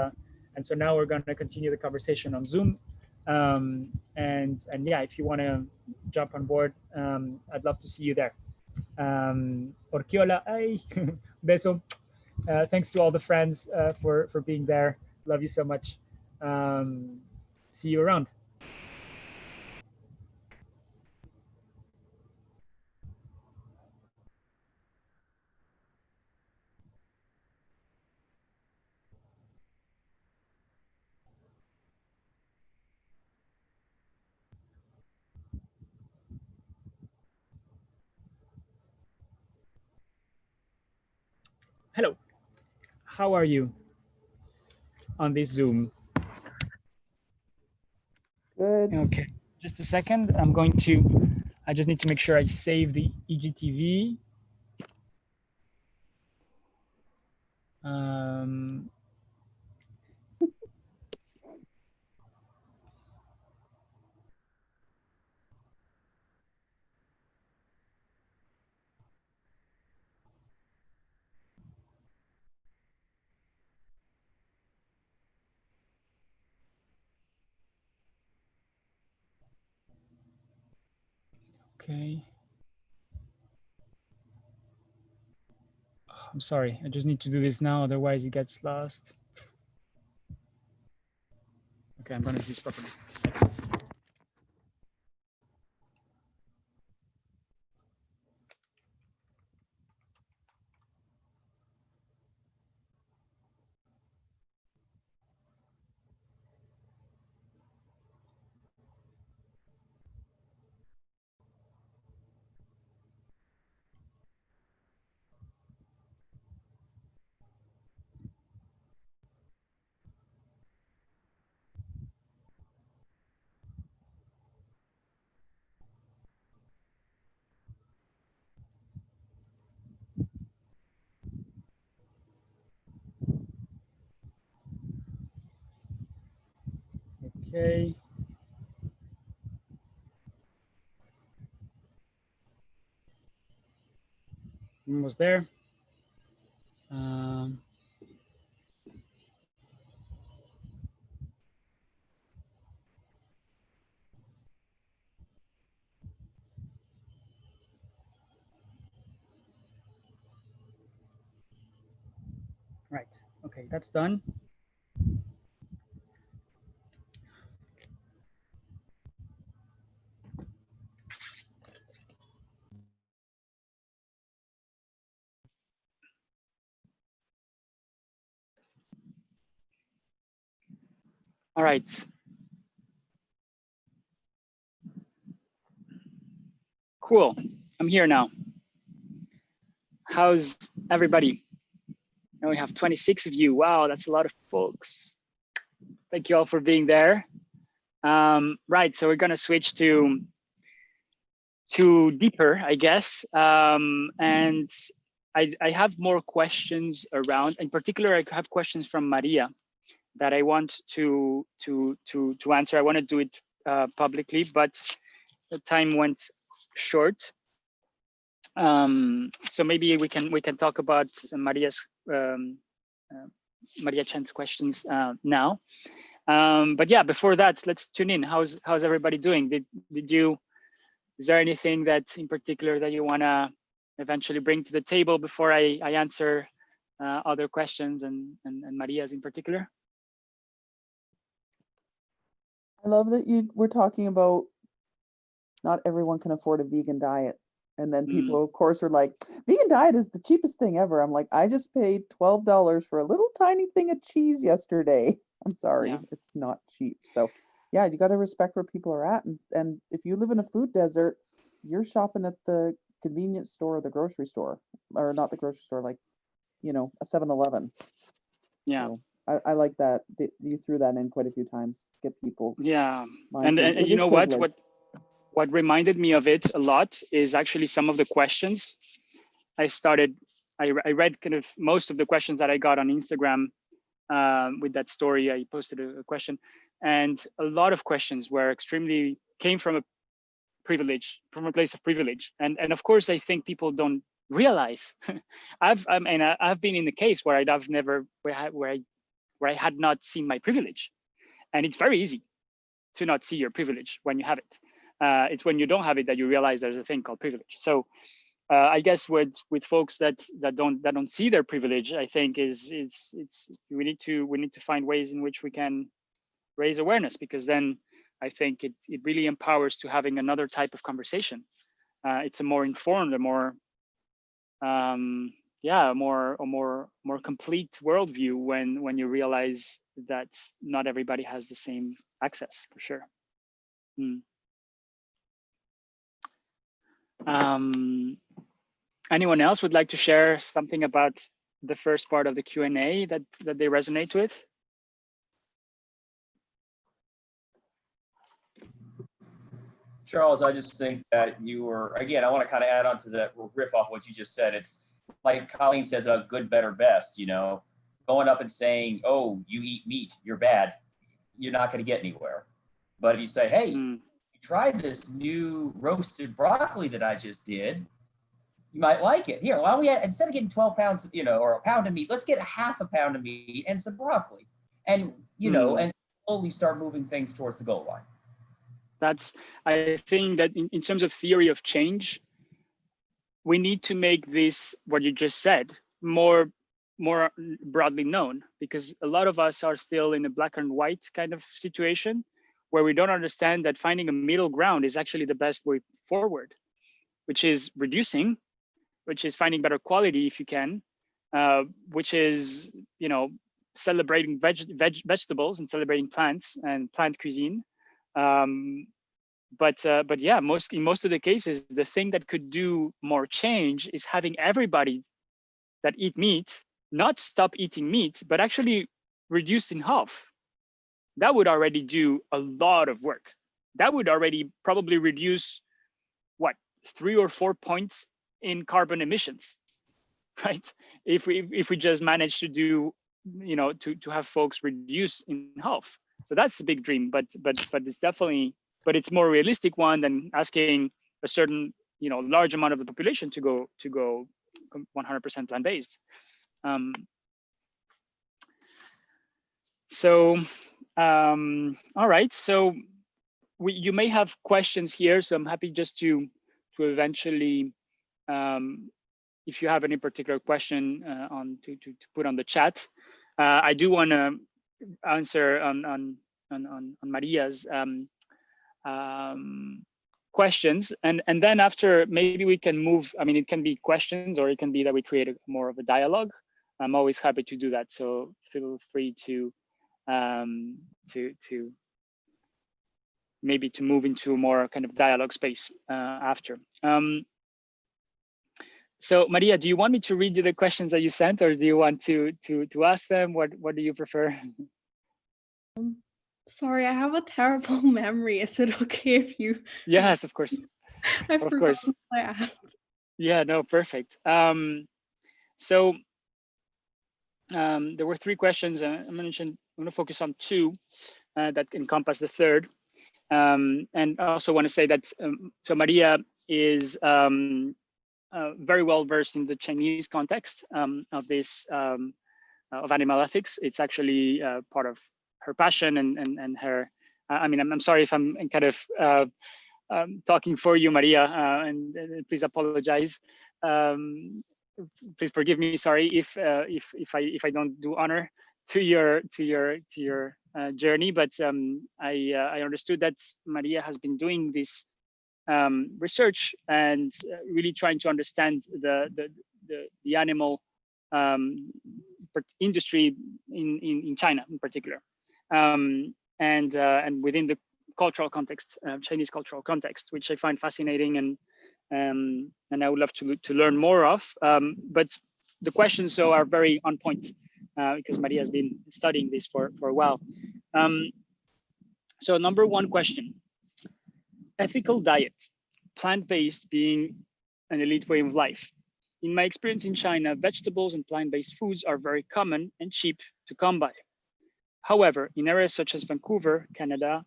so now we're going to continue the conversation on Zoom. And yeah, if you want to jump on board, I'd love to see you there. Orkiola, ay, beso. Thanks to all the friends for being there. Love you so much. See you around. Hello. How are you on this Zoom? Good. Okay, just a second. I just need to make sure I save the EGTV. Okay. I'm sorry, I just need to do this now, otherwise it gets lost. Okay, I'm gonna do this properly. Just a second. Okay. Almost there. Right. Okay, that's done. All right. Cool. I'm here now. How's everybody? Now we have 26 of you. Wow, that's a lot of folks. Thank you all for being there. Right, so we're gonna switch to deeper, I guess. And I have more questions around. In particular, I have questions from Maria that I want to answer. I want to do it publicly, but the time went short. So maybe we can talk about Maria's Maria Chen's questions now. But yeah, before that, let's tune in. How's everybody doing? Is there anything that in particular that you want to eventually bring to the table before I answer other questions and Maria's in particular? I love that you were talking about not everyone can afford a vegan diet. And then people, of course, are like, vegan diet is the cheapest thing ever. I'm like, I just paid $12 for a little tiny thing of cheese yesterday. I'm sorry, it's not cheap. So yeah, you got to respect where people are at. And if you live in a food desert, you're shopping at the convenience store or the grocery store, or not the grocery store, like, you know, a 7-Eleven. Yeah. So I like that you threw that in quite a few times. Get people's and you know what reminded me of it a lot is actually some of the questions I read kind of most of the questions that I got on Instagram with that story. I posted a question, and a lot of questions came from a place of privilege, and of course I think people don't realize. I've been in the case where I had not seen my privilege, and it's very easy to not see your privilege when you have it. It's when you don't have it that you realize there's a thing called privilege. So I guess with folks that don't see their privilege, I think we need to find ways in which we can raise awareness, because then I think it really empowers to having another type of conversation. It's a more informed, a more more complete worldview when you realize that not everybody has the same access, for sure. Anyone else would like to share something about the first part of the Q&A that they resonate with? Charles, I just think that you were, again, I want to kind of add on to that, riff off what you just said. It's like Colleen says, a good, better, best, you know, going up and saying, oh, you eat meat, you're bad, you're not going to get anywhere. But if you say, hey, try this new roasted broccoli that I just did, you might like it. Here, why don't we, instead of getting 12 pounds, you know, or a pound of meat, let's get a half a pound of meat and some broccoli. And, you know, and slowly start moving things towards the goal line. I think that in terms of theory of change, we need to make this, what you just said, more broadly known, because a lot of us are still in a black and white kind of situation where we don't understand that finding a middle ground is actually the best way forward, which is reducing, which is finding better quality if you can, which is, you know, celebrating vegetables and celebrating plants and plant cuisine. But yeah, in most of the cases, the thing that could do more change is having everybody that eat meat not stop eating meat, but actually reduce in half. That would already do a lot of work. That would already probably reduce, what, 3 or 4 points in carbon emissions, right? If we just manage to do, you know, to have folks reduce in half. So that's a big dream, but it's definitely, but it's more realistic one than asking a certain, you know, large amount of the population to go 100% plant-based. All right, so you may have questions here, so I'm happy just to eventually, if you have any particular question to put on the chat. I do want to answer on Maria's questions, and then after, maybe we can move. I mean, it can be questions, or it can be that we create more of a dialogue. I'm always happy to do that, so feel free to maybe to move into more kind of dialogue space after. So Maria, do you want me to read you the questions that you sent, or do you want to ask them? What do you prefer? Sorry, I have a terrible memory. Is it okay if you? Yes, of course. I forgot what I asked. Yeah, no, perfect. So there were 3 questions. I'm going to focus on 2 that encompass the third. And I also want to say that so Maria is very well versed in the Chinese context of this of animal ethics. It's actually part of her passion and her. I mean, I'm sorry if I'm kind of talking for you, Maria, and please apologize. Please forgive me. Sorry if I don't do honor to your journey, but I understood that Maria has been doing this research and really trying to understand the animal industry in China in particular, and within the cultural context, Chinese cultural context, which I find fascinating and I would love to learn more of. But the questions so are very on point because Maria has been studying this for a while. So number one question: ethical diet, plant-based being an elite way of life. In my experience in China, vegetables and plant-based foods are very common and cheap to come by. However, in areas such as Vancouver, Canada,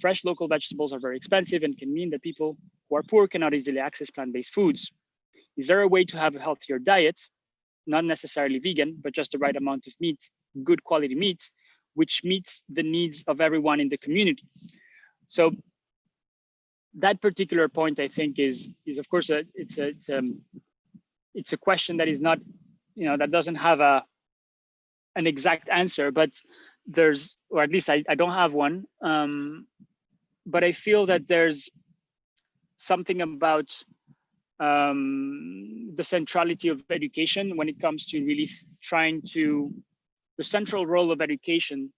fresh local vegetables are very expensive and can mean that people who are poor cannot easily access plant-based foods. Is there a way to have a healthier diet, not necessarily vegan, but just the right amount of meat, good quality meat, which meets the needs of everyone in the community? So that particular point, I think, is of course it's a question that is not, that doesn't have an exact answer, but there's, or at least I don't have one. But I feel that there's something about the centrality of education when it comes to really trying to, the central role of education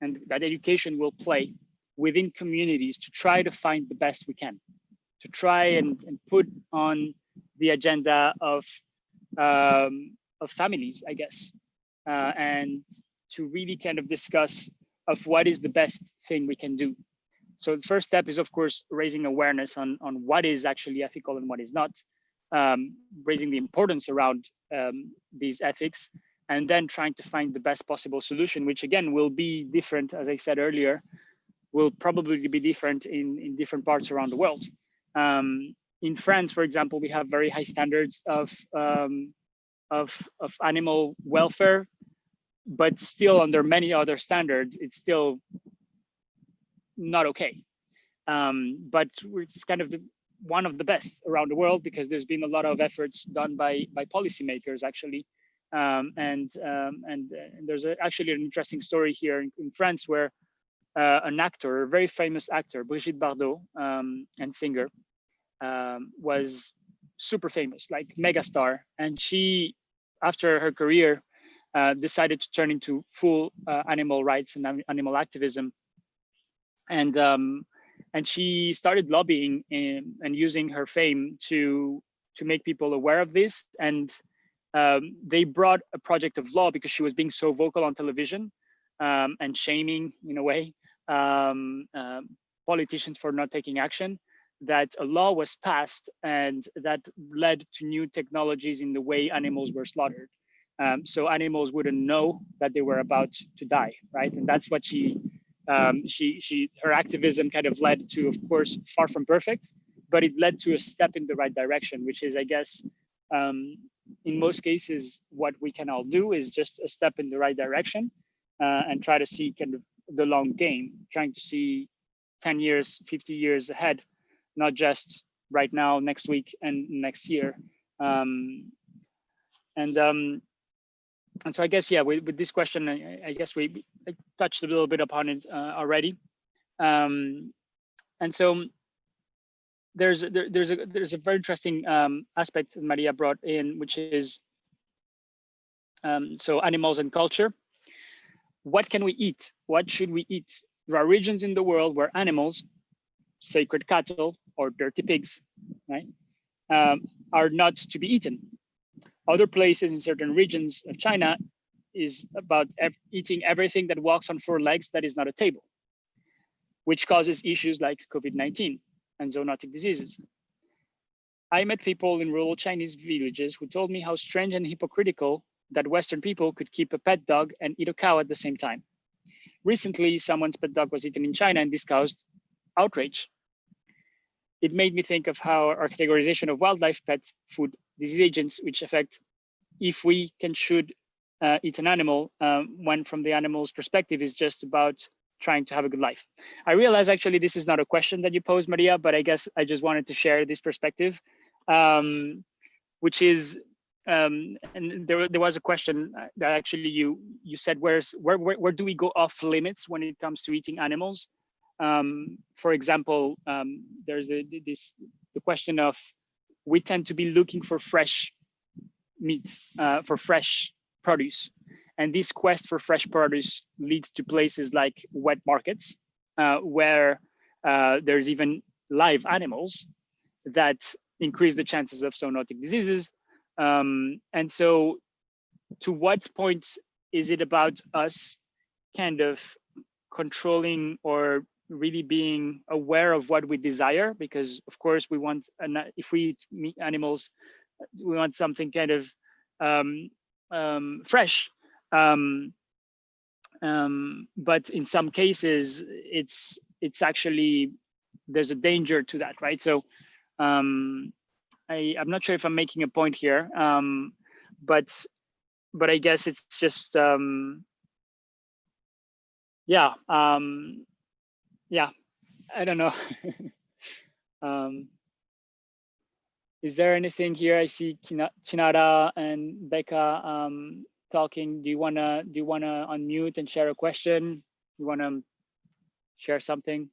and that education will play within communities to try to find the best we can, to try and put on the agenda of families, I guess, and to really kind of discuss of what is the best thing we can do. So the first step is, of course, raising awareness on what is actually ethical and what is not, raising the importance around these ethics, and then trying to find the best possible solution, which again will be different, as I said earlier, will probably be different in different parts around the world. In France, for example, we have very high standards of animal welfare, but still under many other standards, it's still not okay. But it's kind of one of the best around the world because there's been a lot of efforts done by policymakers actually. And there's actually an interesting story here in France where an actor, a very famous actor, Brigitte Bardot, and singer, was super famous, like megastar. And she, after her career, decided to turn into full animal rights and animal activism. And she started lobbying and using her fame to make people aware of this. And they brought a project of law because she was being so vocal on television and shaming, in a way, politicians for not taking action, that a law was passed and that led to new technologies in the way animals were slaughtered. So animals wouldn't know that they were about to die, right? And that's what her activism kind of led to, of course, far from perfect, but it led to a step in the right direction, which is, I guess, in most cases, what we can all do is just a step in the right direction and try to see kind of the long game, trying to see 10 years, 50 years ahead, not just right now, next week, and next year. And so I guess, yeah, with this question, I guess I touched a little bit upon it already. And so there's a very interesting aspect that Maria brought in, which is so animals and culture. What can we eat? What should we eat? There are regions in the world where animals, sacred cattle or dirty pigs, right, are not to be eaten. Other places in certain regions of China is about eating everything that walks on four legs that is not a table, which causes issues like COVID-19 and zoonotic diseases. I met people in rural Chinese villages who told me how strange and hypocritical that Western people could keep a pet dog and eat a cow at the same time. Recently, someone's pet dog was eaten in China and this caused outrage. It made me think of how our categorization of wildlife, pets, food, disease agents, which affect if we should eat an animal, when from the animal's perspective is just about trying to have a good life. I realize actually this is not a question that you posed, Maria, but I guess I just wanted to share this perspective, which is, and there was a question that actually you said, where do we go off limits when it comes to eating animals? For example, there's the question of, we tend to be looking for fresh meat, for fresh produce. And this quest for fresh produce leads to places like wet markets, where there's even live animals that increase the chances of zoonotic diseases. And so to what point is it about us kind of controlling or really being aware of what we desire? Because of course we want, if we eat meat animals, we want something kind of fresh. But in some cases, it's actually, there's a danger to that, right? So I'm not sure if I'm making a point here, but I guess it's just yeah, I don't know. Is there anything here? I see Chinara and Becca talking. Do you wanna unmute and share a question? You wanna share something?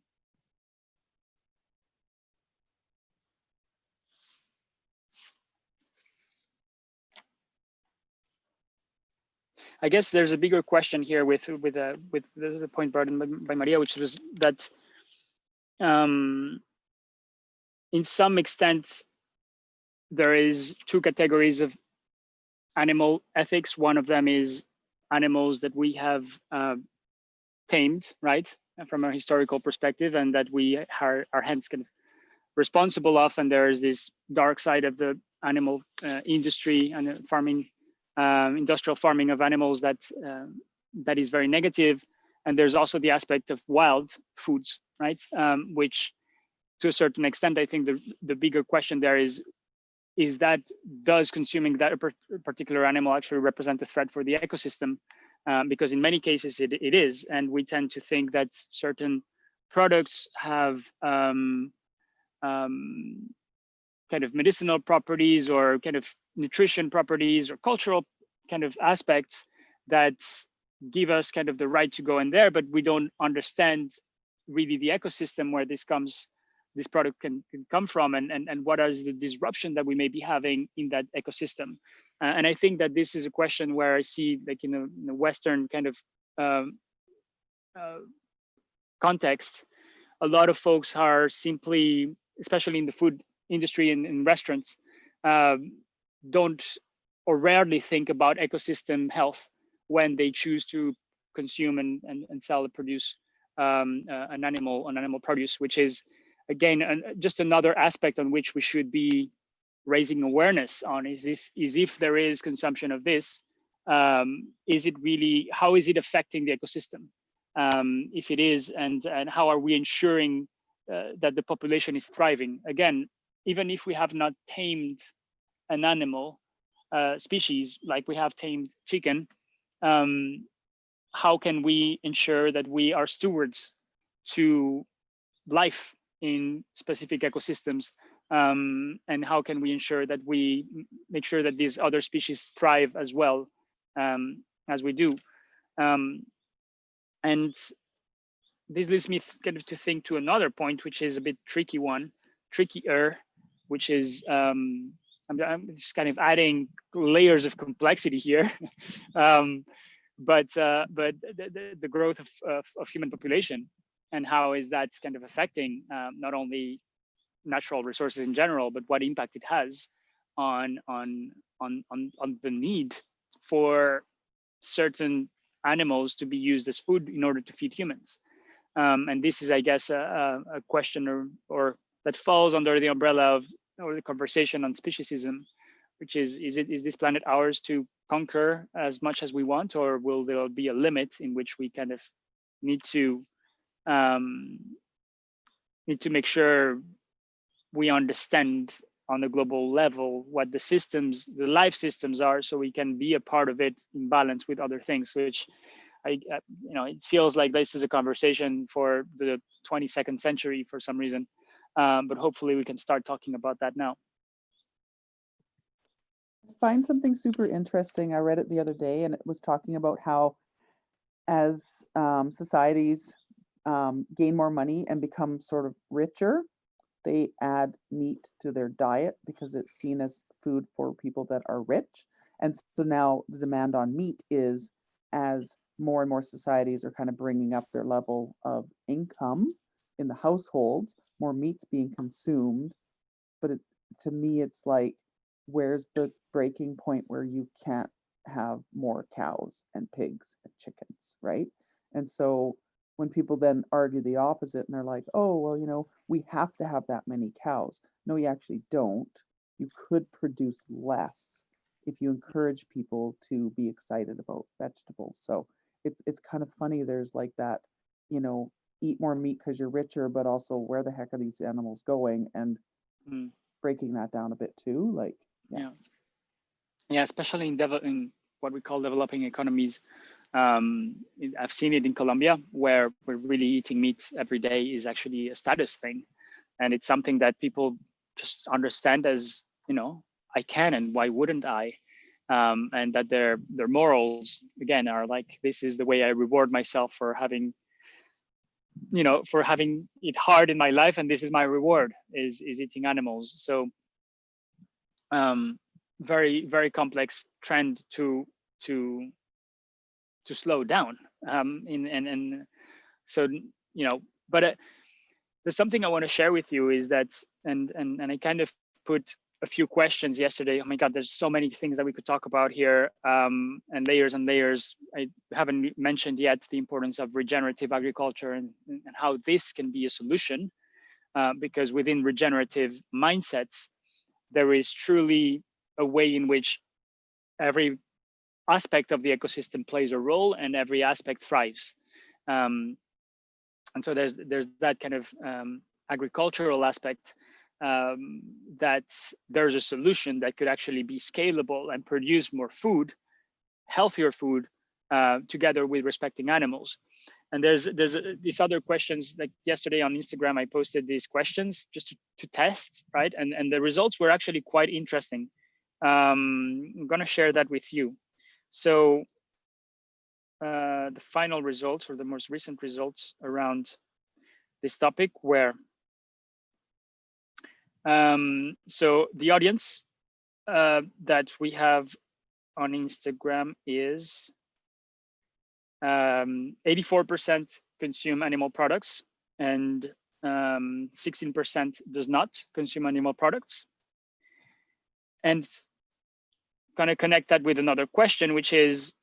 I guess there's a bigger question here with the point brought in by Maria, which was that in some extent there is two categories of animal ethics. One of them is animals that we have tamed, right, from a historical perspective, and that we are hence kind of responsible of. And there is this dark side of the animal industry and the farming, industrial farming of animals that is very negative. And there's also the aspect of wild foods, right, which to a certain extent, I think the bigger question there is that does consuming that particular animal actually represent a threat for the ecosystem? Because in many cases it is, and we tend to think that certain products have kind of medicinal properties or kind of nutrition properties or cultural kind of aspects that give us kind of the right to go in there, but we don't understand really the ecosystem where this product can come from, and what is the disruption that we may be having in that ecosystem. And I think that this is a question where I see, like in the Western kind of context, a lot of folks are simply, especially in the food industry and in restaurants, don't or rarely think about ecosystem health when they choose to consume and sell or produce an animal produce, which is, again, just another aspect on which we should be raising awareness on, is if there is consumption of this, is it really, how is it affecting the ecosystem? If it is, and how are we ensuring that the population is thriving? Again, even if we have not tamed an animal species, like we have tamed chicken, how can we ensure that we are stewards to life in specific ecosystems, and how can we ensure that we make sure that these other species thrive as well as we do? And this leads me kind of to think to another point, which is a bit trickier, which is I'm just kind of adding layers of complexity here. But the growth of human population, and how is that kind of affecting not only natural resources in general, but what impact it has on the need for certain animals to be used as food in order to feed humans. And this is, I guess, a question or that falls under the umbrella of, or the conversation on speciesism, which is this planet ours to conquer as much as we want, or will there be a limit in which we kind of need to make sure we understand on a global level what the life systems are, so we can be a part of it in balance with other things, which it feels like this is a conversation for the 22nd century for some reason, but hopefully we can start talking about that now. I find something super interesting. I read it the other day, and it was talking about how as societies gain more money and become sort of richer, they add meat to their diet because it's seen as food for people that are rich. And so now the demand on meat is, as more and more societies are kind of bringing up their level of income in the households, more meat's being consumed. But to me, it's like, where's the breaking point where you can't have more cows and pigs and chickens, right? And so when people then argue the opposite and they're like, oh, well, you know, we have to have that many cows. No, you actually don't. You could produce less if you encourage people to be excited about vegetables. So it's kind of funny. There's like that, you know, eat more meat because you're richer, but also where the heck are these animals going? And breaking that down a bit too, like, yeah, especially in what we call developing economies. I've seen it in Colombia, where we're really eating meat every day is actually a status thing, and it's something that people just understand as, you know, I can, and why wouldn't I? And that their morals again are like, this is the way I reward myself for having, you know, for having it hard in my life, and this is my reward is eating animals. So very, very complex trend to slow down. And so, you know, but there's something I want to share with you is that, and I kind of put a few questions yesterday. Oh my God, there's so many things that we could talk about here, and layers and layers. I haven't mentioned yet the importance of regenerative agriculture and how this can be a solution, because within regenerative mindsets, there is truly a way in which every aspect of the ecosystem plays a role and every aspect thrives. And so there's that kind of agricultural aspect, that there's a solution that could actually be scalable and produce more food, healthier food, together with respecting animals. And there's these other questions. Like yesterday on Instagram, I posted these questions just to test, right? And the results were actually quite interesting. I'm gonna share that with you. So the final results, or the most recent results around this topic were, so the audience that we have on Instagram is 84% consume animal products, and 16% does not consume animal products. And kind of connect that with another question, which is,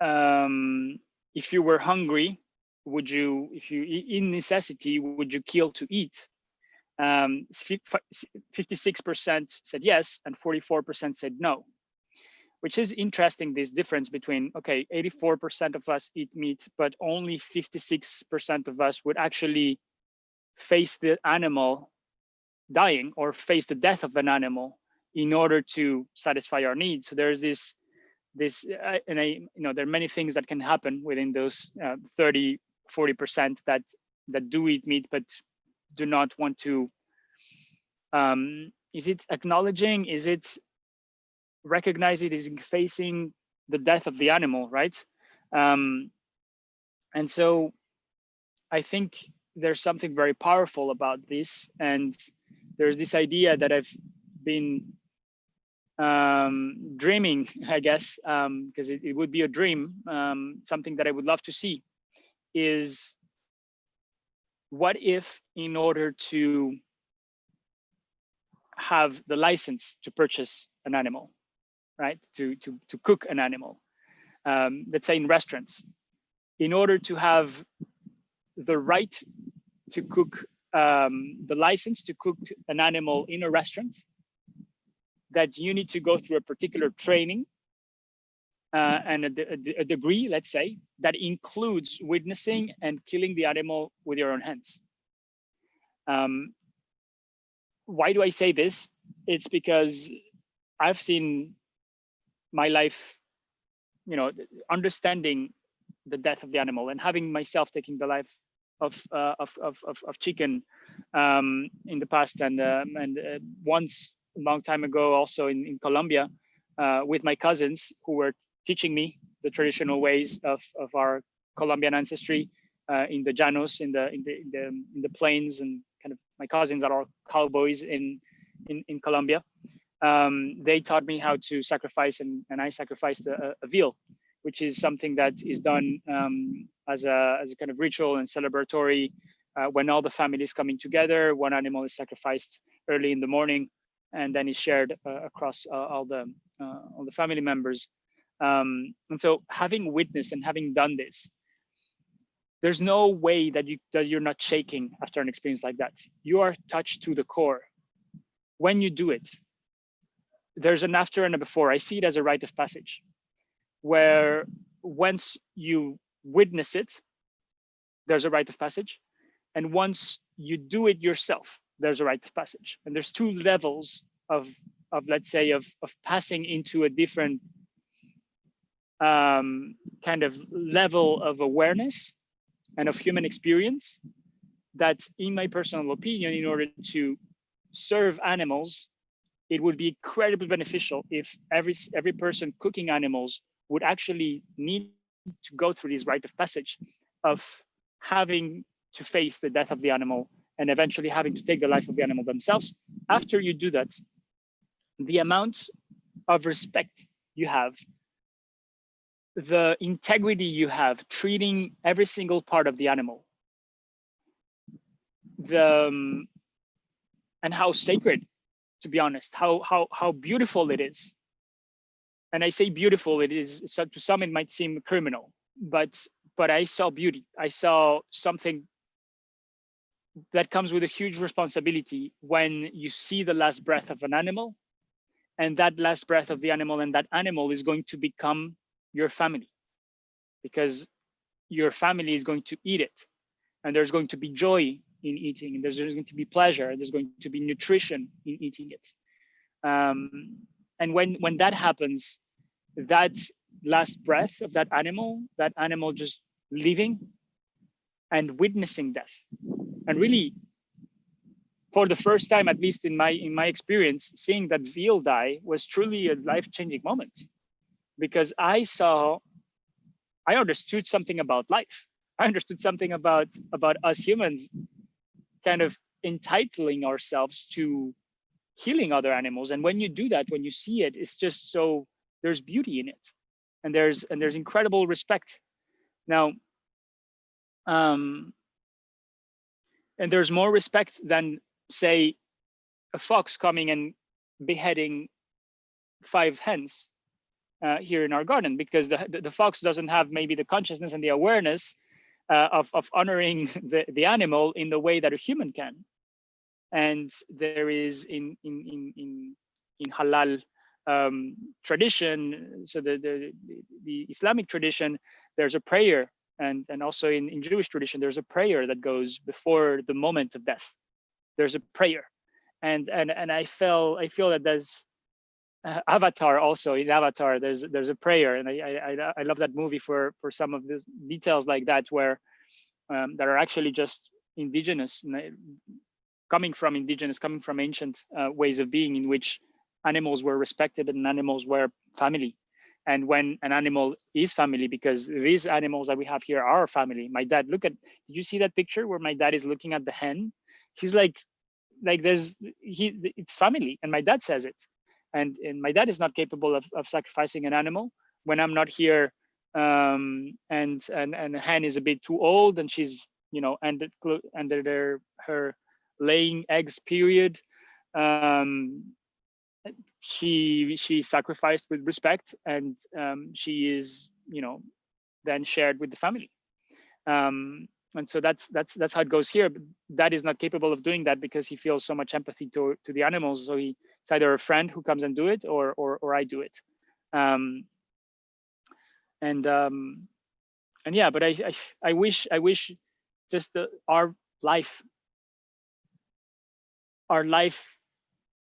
if you were hungry, would you, if you in necessity, would you kill to eat? 56% said yes, and 44% said no, which is interesting, this difference between, okay, 84% of us eat meat, but only 56% of us would actually face the animal dying or face the death of an animal in order to satisfy our needs. So there's this, and you know, there are many things that can happen within those 30-40% that do eat meat but do not want to. Is it acknowledging? Is it recognizing? Is it facing the death of the animal, right? And so I think there's something very powerful about this, and there's this idea that I've been dreaming, I guess, because it would be a dream, something that I would love to see, is what if, in order to have the license to purchase an animal, right, to cook an animal, let's say in restaurants, in order to have the right to cook, the license to cook an animal in a restaurant, that you need to go through a particular training and a degree, let's say, that includes witnessing and killing the animal with your own hands. Why do I say this? It's because I've seen my life, you know, understanding the death of the animal and having myself taking the life of chicken in the past, and once a long time ago also in Colombia, with my cousins who were teaching me the traditional ways of our Colombian ancestry, in the llanos, in the plains, and kind of my cousins are all cowboys in Colombia. They taught me how to sacrifice, and I sacrificed a veal, which is something that is done as a kind of ritual and celebratory, when all the family is coming together. One animal is sacrificed early in the morning and then is shared across all the family members. And so having witnessed and having done this, there's no way that you're not shaking after an experience like that. You are touched to the core when you do it. There's an after and a before. I see it as a rite of passage, where once you witness it, there's a rite of passage, and once you do it yourself, there's a rite of passage. And there's two levels of let's say of passing into a different kind of level of awareness and of human experience, that in my personal opinion, in order to serve animals, it would be incredibly beneficial if every person cooking animals would actually need to go through this rite of passage of having to face the death of the animal and eventually having to take the life of the animal themselves. After you do that, the amount of respect you have, the integrity you have treating every single part of the animal, and how sacred, to be honest, how beautiful it is. And I say beautiful, it is, so to some it might seem criminal, but I saw beauty. I saw something that comes with a huge responsibility when you see the last breath of an animal, and that last breath of the animal, and that animal is going to become your family, because your family is going to eat it, and there's going to be joy in eating, and there's going to be pleasure, and there's going to be nutrition in eating it. And when that happens, that last breath of that animal just living and witnessing death, and really, for the first time, at least in my experience, seeing that veal die was truly a life-changing moment, because I understood something about life. I understood something about us humans kind of entitling ourselves to healing other animals. And when you do that, when you see it, it's just so, there's beauty in it, and there's incredible respect. Now, and there's more respect than, say, a fox coming and beheading 5 hens here in our garden, because the fox doesn't have maybe the consciousness and the awareness of honoring the animal in the way that a human can. And there is in halal tradition, so the Islamic tradition, there's a prayer, and also in Jewish tradition, there's a prayer that goes before the moment of death. There's a prayer, and I feel that there's Avatar also. In Avatar, there's a prayer, and I love that movie for some of the details like that, where that are actually just indigenous, coming from ancient ways of being, in which animals were respected and animals were family. And when an animal is family, because these animals that we have here are family. My dad, did you see that picture where my dad is looking at the hen? He's like it's family, and my dad says it. And my dad is not capable of sacrificing an animal when I'm not here, and the hen is a bit too old, and she's, under her laying eggs period. She sacrificed with respect, and she is, then shared with the family. And so that's how it goes here. But Dad is not capable of doing that because he feels so much empathy to the animals. So it's either a friend who comes and do it, or I do it. And yeah, but I wish just our life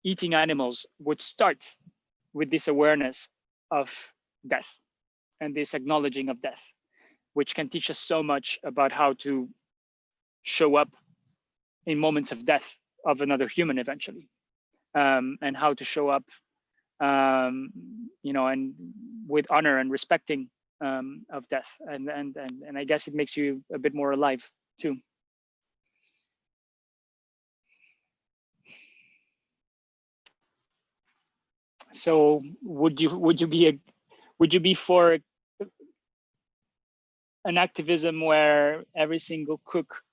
eating animals would start with this awareness of death and this acknowledging of death, which can teach us so much about how to show up in moments of death of another human eventually, and how to show up, and with honor and respecting of death, and I guess it makes you a bit more alive too. So would you be for an activism where every single cook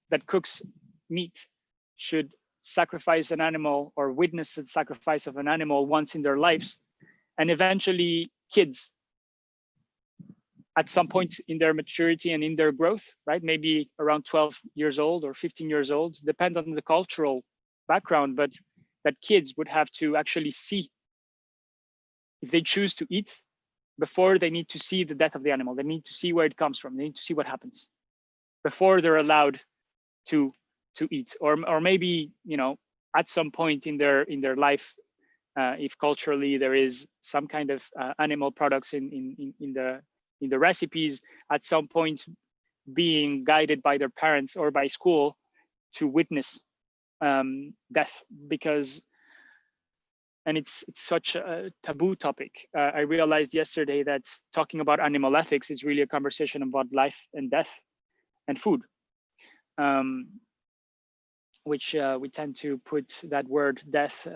that cooks meat should sacrifice an animal or witness the sacrifice of an animal once in their lives, and eventually kids at some point in their maturity and in their growth, right? Maybe around 12 years old or 15 years old, depends on the cultural background, but that kids would have to actually see, if they choose to eat, before they need to see the death of the animal. They need to see where it comes from. They need to see what happens before they're allowed to eat. Or maybe, you know, at some point in their life, if culturally there is some kind of animal products in the recipes, at some point being guided by their parents or by school to witness death, because, and it's such a taboo topic. I realized yesterday that talking about animal ethics is really a conversation about life and death and food, which we tend to put that word death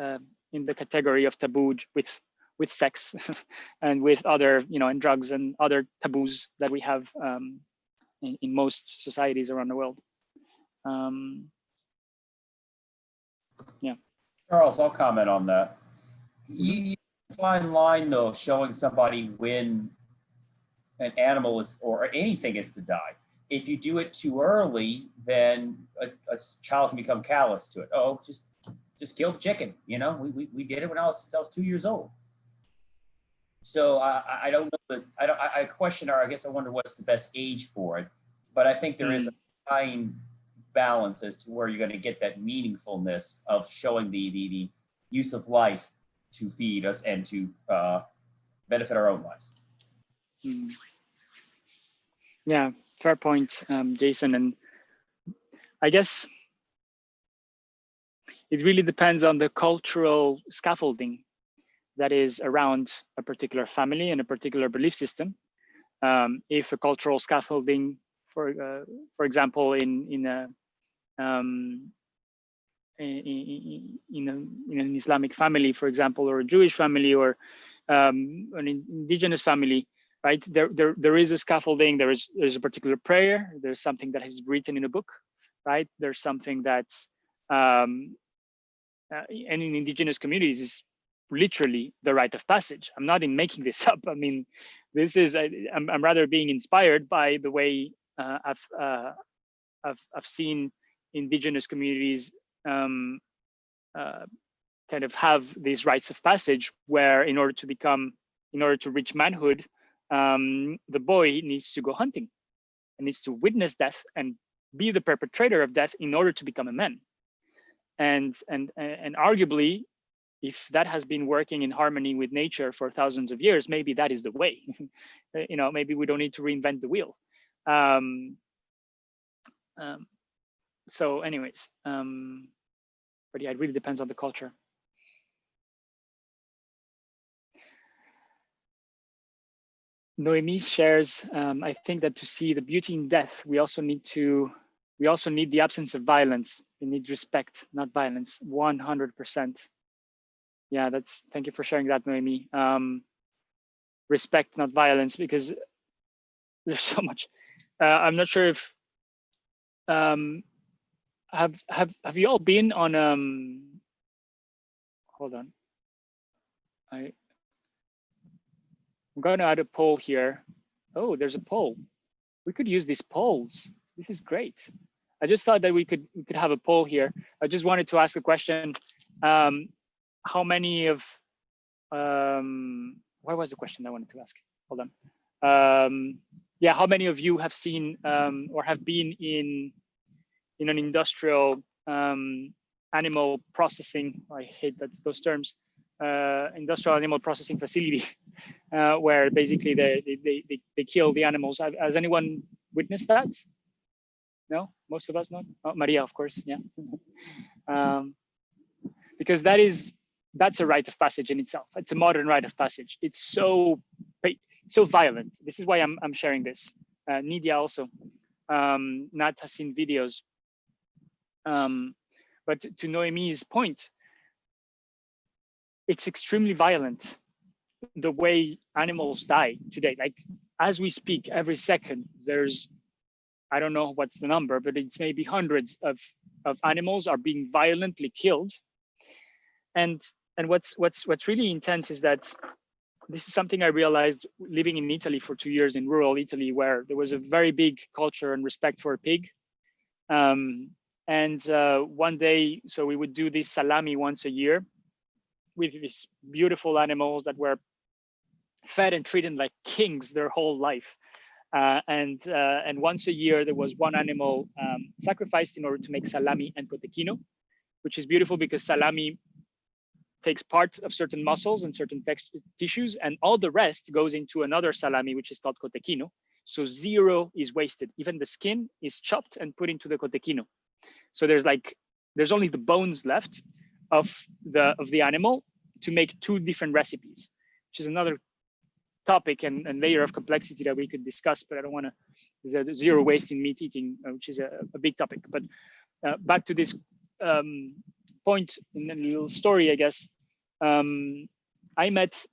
in the category of taboo with sex and with other, you know, and drugs and other taboos that we have in most societies around the world. Yeah. Charles, I'll comment on that. You fine line though, showing somebody when an animal is or anything is to die. If you do it too early, then a child can become callous to it. Oh, just kill the chicken. You know, we did it when I was 2 years old. So I don't know this. I question, or I guess I wonder what's the best age for it. But I think there is a fine balance as to where you're going to get that meaningfulness of showing the use of life to feed us and to benefit our own lives. Yeah, fair point, Jason. And I guess it really depends on the cultural scaffolding that is around a particular family and a particular belief system. If a cultural scaffolding, for example, in an Islamic family, for example, or a Jewish family, or an indigenous family, right? There is a scaffolding. There's a particular prayer. There's something that is written in a book, right? There's something that's and in indigenous communities is literally the rite of passage. I'm not making this up. I mean, this is I'm rather being inspired by the way I've seen indigenous communities kind of have these rites of passage, where in order to reach manhood, the boy needs to go hunting and needs to witness death and be the perpetrator of death in order to become a man. And arguably, if that has been working in harmony with nature for thousands of years, maybe that is the way. You know, maybe we don't need to reinvent the wheel. So anyways, but yeah, it really depends on the culture. Noemi shares, I think that to see the beauty in death, we also need the absence of violence. We need respect, not violence, 100%. Yeah, thank you for sharing that, Noemi. Respect, not violence, because there's so much. I'm not sure if have you all been on hold on. I'm going to add a poll here. Oh, there's a poll. We could use these polls. This is great. I just thought that we could have a poll here. I just wanted to ask a question. How many of what was the question I wanted to ask? Hold on. Yeah, how many of you have seen or have been in an industrial animal processing? I hate those terms. Industrial animal processing facility, where basically they kill the animals. Has anyone witnessed that? No, most of us not. Oh, Maria, of course, yeah. Because that's a rite of passage in itself. It's a modern rite of passage. It's so violent. This is why I'm sharing this. Nidia also. Nat has seen videos. But to Noemi's point, it's extremely violent the way animals die today. Like as we speak, every second there's, I don't know what's the number, but it's maybe hundreds of of animals are being violently killed. And what's really intense is that this is something I realized living in Italy for 2 years in rural Italy, where there was a very big culture and respect for a pig. One day, so we would do this salami once a year with these beautiful animals that were fed and treated like kings their whole life. And once a year, there was one animal sacrificed in order to make salami and cotechino, which is beautiful because salami takes part of certain muscles and certain tissues, and all the rest goes into another salami, which is called cotechino. So zero is wasted. Even the skin is chopped and put into the cotechino. So there's only the bones left of the animal to make 2 different recipes, which is another topic and layer of complexity that we could discuss, but I don't want to. There's zero waste in meat eating, which is a big topic. But back to this point in a little story, I guess. I met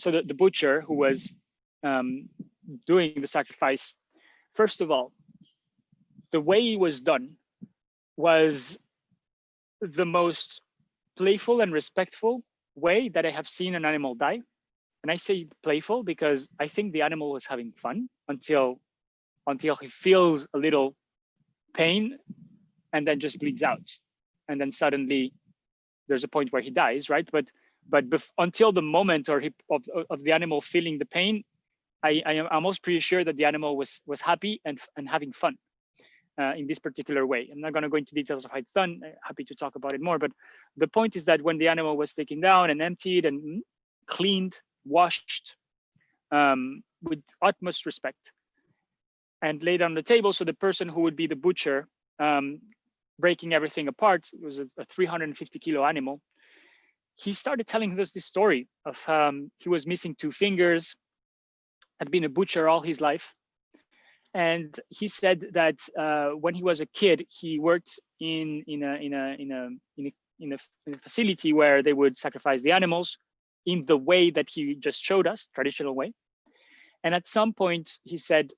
the butcher who was doing the sacrifice. First of all, the way it was done was the most playful and respectful way that I have seen an animal die. And I say playful because I think the animal was having fun until he feels a little pain and then just bleeds out. And then suddenly there's a point where he dies, right? But until the moment of the animal feeling the pain, I am almost pretty sure that the animal was happy and having fun in this particular way. I'm not going to go into details of how it's done. I'm happy to talk about it more. But the point is that when the animal was taken down and emptied and cleaned, washed with utmost respect and laid on the table, so the person who would be the butcher breaking everything apart, it was a 350 kilo animal, he started telling us this story of he was missing 2 fingers, had been a butcher all his life, and he said that when he was a kid, he worked in a facility where they would sacrifice the animals in the way that he just showed us, traditional way. And at some point, he said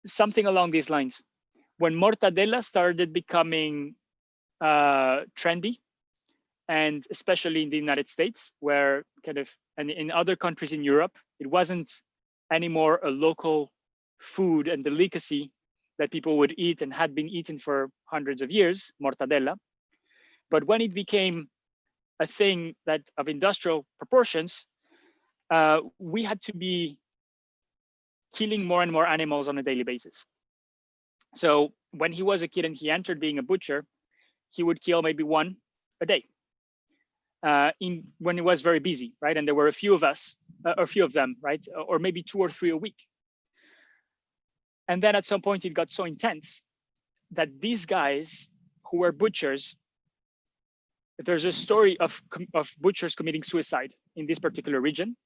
something along these lines: when mortadella started becoming trendy, and especially in the United States, where and in other countries in Europe, it wasn't anymore a local food and delicacy that people would eat and had been eaten for hundreds of years, mortadella. But when it became a thing that of industrial proportions, we had to be killing more and more animals on a daily basis. So when he was a kid and he entered being a butcher, he would kill maybe 1 a day when he was very busy, right? And there were a few of them, right? Or maybe 2 or 3 a week. And then at some point it got so intense that these guys who were butchers, there's a story of butchers committing suicide in this particular region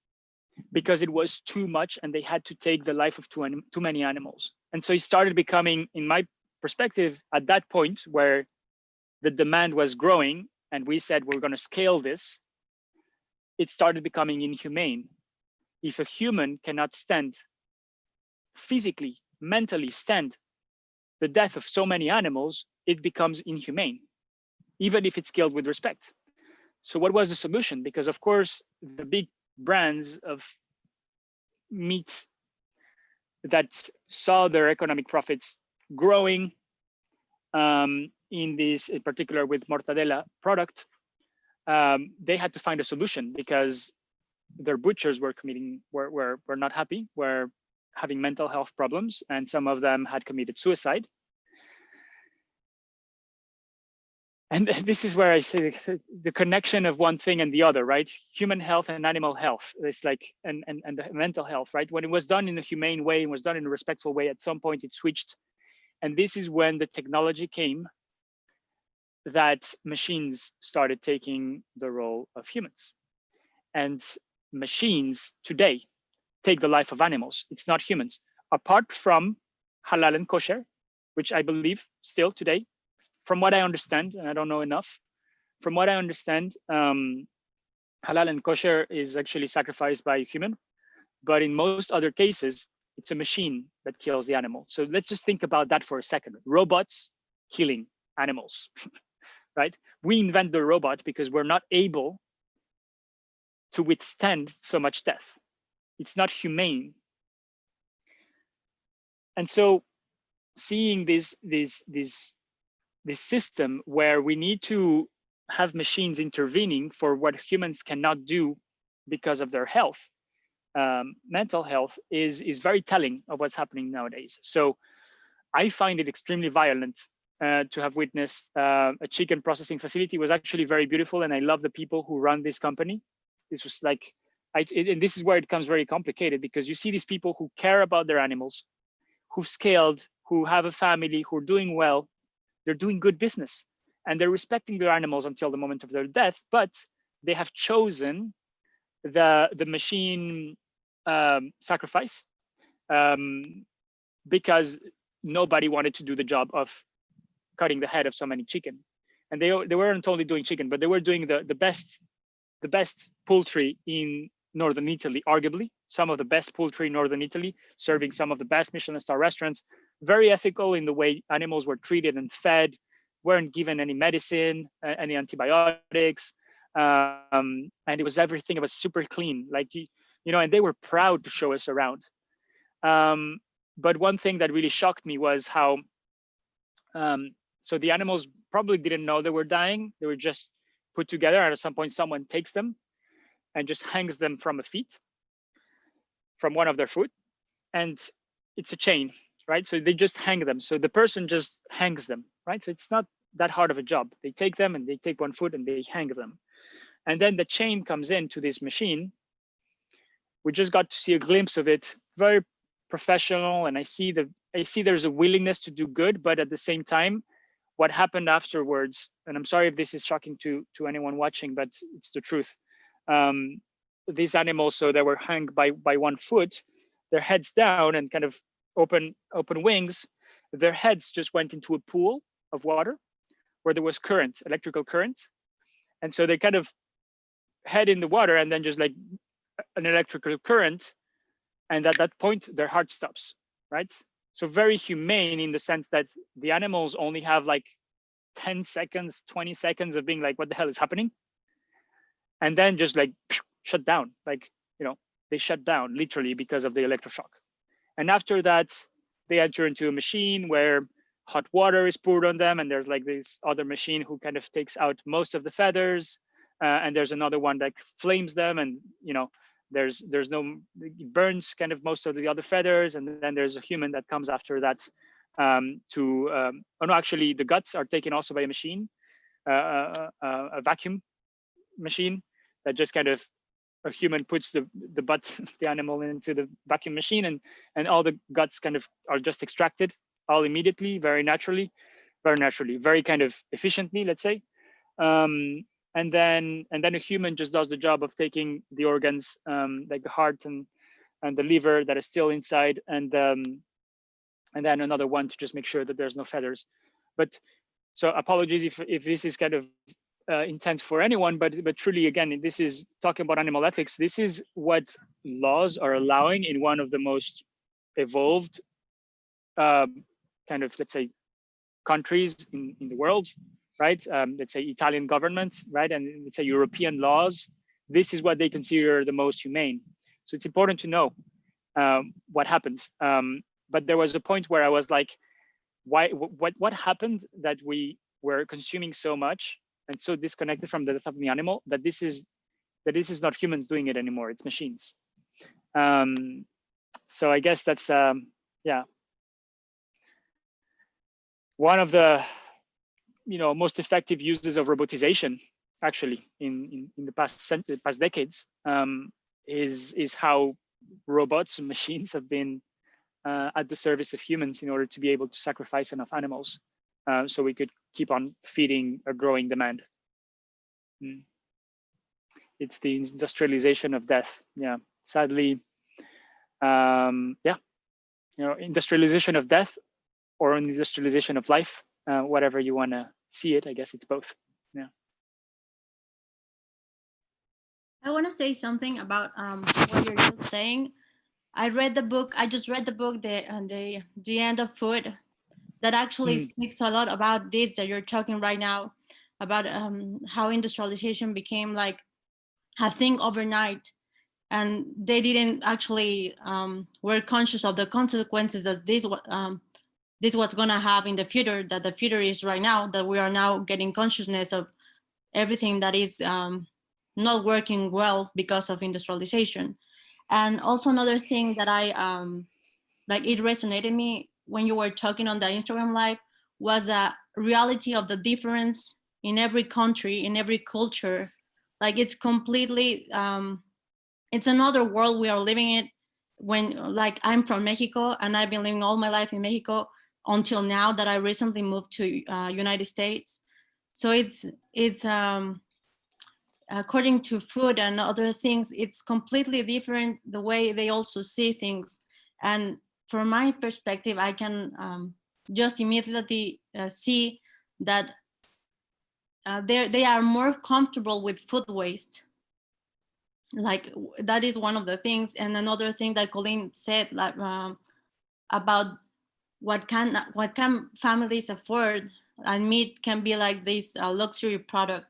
because it was too much and they had to take the life of too many animals. And so it started becoming, in my perspective, at that point where the demand was growing and we said we're going to scale this, it started becoming inhumane. If a human cannot stand physically, mentally stand the death of so many animals, it becomes inhumane, even if it's killed with respect. So what was the solution? Because of course, the big brands of meat that saw their economic profits growing in particular with mortadella product, they had to find a solution because their butchers were not happy, were having mental health problems, and some of them had committed suicide. And this is where I say the connection of one thing and the other, right? Human health and animal health. It's like, and the mental health, right? When it was done in a humane way, and was done in a respectful way, at some point it switched. And this is when the technology came that machines started taking the role of humans. And machines today take the life of animals. It's not humans. Apart from halal and kosher, which I believe still today, from what I understand, and I don't know enough, from what I understand, halal and kosher is actually sacrificed by a human, but in most other cases, it's a machine that kills the animal. So let's just think about that for a second. Robots healing animals, right? We invent the robot because we're not able to withstand so much death. It's not humane. And so seeing this system where we need to have machines intervening for what humans cannot do because of their health, mental health, is very telling of what's happening nowadays. So I find it extremely violent to have witnessed a chicken processing facility. It was actually very beautiful, and I love the people who run this company. This was like, and this is where it becomes very complicated, because you see these people who care about their animals, who've scaled, who have a family, who are doing well, they're doing good business, and they're respecting their animals until the moment of their death, but they have chosen the machine sacrifice because nobody wanted to do the job of cutting the head of so many chicken. And they weren't only doing chicken, but they were doing the best poultry in northern Italy, arguably some of the best poultry in northern Italy, serving some of the best Michelin star restaurants, very ethical in the way animals were treated and fed, weren't given any medicine, any antibiotics, and it was everything. It was super clean, like, and they were proud to show us around. But one thing that really shocked me was how, so the animals probably didn't know they were dying. They were just put together, and at some point someone takes them and just hangs them from a feet, from one of their foot, and it's a chain, right? So they just hang them. So the person just hangs them, right? So it's not that hard of a job. They take them and they take one foot and they hang them. And then the chain comes into this machine. We just got to see a glimpse of it, very professional. And I see there's a willingness to do good, but at the same time, what happened afterwards, and I'm sorry if this is shocking to anyone watching, but it's the truth. These animals, so they were hung by one foot, their heads down and kind of open wings, their heads just went into a pool of water where there was current, electrical current. And so they kind of head in the water and then just like an electrical current. And at that point, their heart stops, right? So very humane in the sense that the animals only have like 10 seconds, 20 seconds of being like, what the hell is happening? And then just like shut down, like, they shut down literally because of the electroshock. And after that, they enter into a machine where hot water is poured on them. And there's like this other machine who kind of takes out most of the feathers. And there's another one that flames them. And, there's no, it burns kind of most of the other feathers. And then there's a human that comes after that actually the guts are taken also by a machine, a vacuum machine that just kind of, a human puts the butt of the animal into the vacuum machine, and all the guts kind of are just extracted all immediately, very naturally, very kind of efficiently, let's say. And then a human just does the job of taking the organs, like the heart and the liver that is still inside, and then another one to just make sure that there's no feathers. But so apologies if this is kind of intense for anyone, but truly, again, this is talking about animal ethics. This is what laws are allowing in one of the most evolved kind of, let's say, countries in the world, right? Let's say Italian government, right? And let's say European laws. This is what they consider the most humane. So it's important to know what happens. But there was a point where I was like, what happened that we were consuming so much and so disconnected from the death of the animal that this is not humans doing it anymore, it's machines. So I guess that's one of the most effective uses of robotization, actually, in the past decades, is how robots and machines have been at the service of humans in order to be able to sacrifice enough animals so we could keep on feeding a growing demand. It's the industrialization of death. Yeah, sadly, industrialization of death or industrialization of life, whatever you want to see it. I guess it's both. Yeah. I want to say something about what you're saying. I just read the book, The End of Food that actually speaks a lot about this that you're talking right now, about how industrialization became like a thing overnight, and they didn't actually were conscious of the consequences that this was going to have in the future, that the future is right now, that we are now getting consciousness of everything that is not working well because of industrialization. And also another thing that I like, it resonated me when you were talking on the Instagram live, was a reality of the difference in every country, in every culture. Like, it's completely it's another world we are living in. When, like, I'm from Mexico and I've been living all my life in Mexico until now that I recently moved to United States. So it's according to food and other things, it's completely different the way they also see things. And from my perspective, I can just immediately see that they are more comfortable with food waste. Like, that is one of the things. And another thing that Colleen said, like, about what can families afford, and meat can be like this luxury product.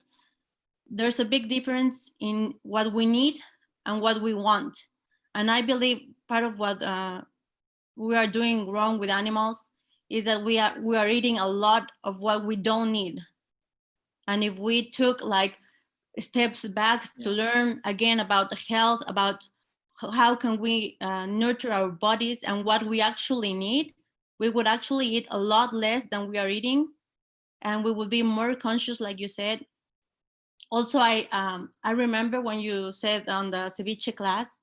There's a big difference in what we need and what we want. And I believe part of what we are doing wrong with animals is that we are eating a lot of what we don't need. And if we took like steps back to learn again about the health, about how can we nurture our bodies and what we actually need, we would actually eat a lot less than we are eating, and we would be more conscious, like you said. Also, I remember when you said on the ceviche class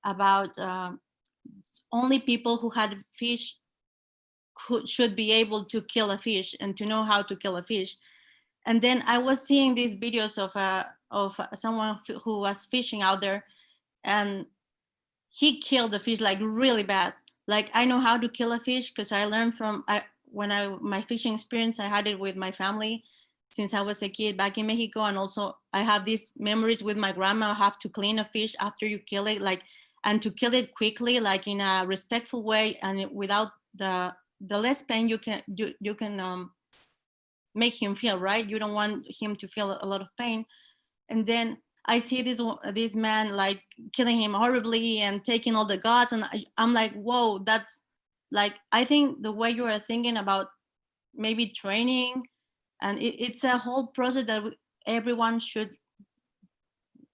about only people who had fish should be able to kill a fish and to know how to kill a fish. And then I was seeing these videos of someone who was fishing out there, and he killed the fish like really bad. Like, I know how to kill a fish because I learned from my fishing experience. I had it with my family since I was a kid back in Mexico. And also I have these memories with my grandma, how to clean a fish after you kill it, like, and to kill it quickly, like in a respectful way, and without the less pain you can make him feel, right? You don't want him to feel a lot of pain. And then I see this man like killing him horribly and taking all the guts, and I'm like, whoa, that's like, I think the way you are thinking about maybe training, and it's a whole process that everyone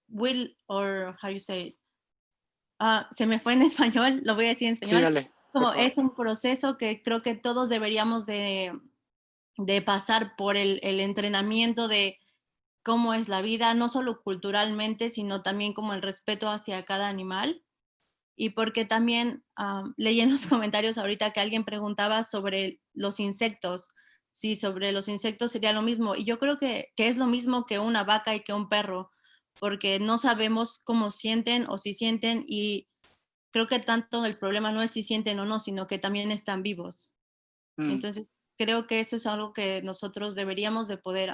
will, or how you say it. Se me fue en español, lo voy a decir en español. Sí, dale, Como es un proceso que creo que todos deberíamos de pasar por el entrenamiento de cómo es la vida, no solo culturalmente, sino también como el respeto hacia cada animal. Y porque también leí en los comentarios ahorita que alguien preguntaba sobre los insectos, si sobre los insectos sería lo mismo. Y yo creo que es lo mismo que una vaca y que un perro, porque no sabemos cómo sienten o si sienten, y creo que tanto el problema no es si sienten o no, sino que también están vivos. Entonces, creo que eso es algo que nosotros deberíamos de poder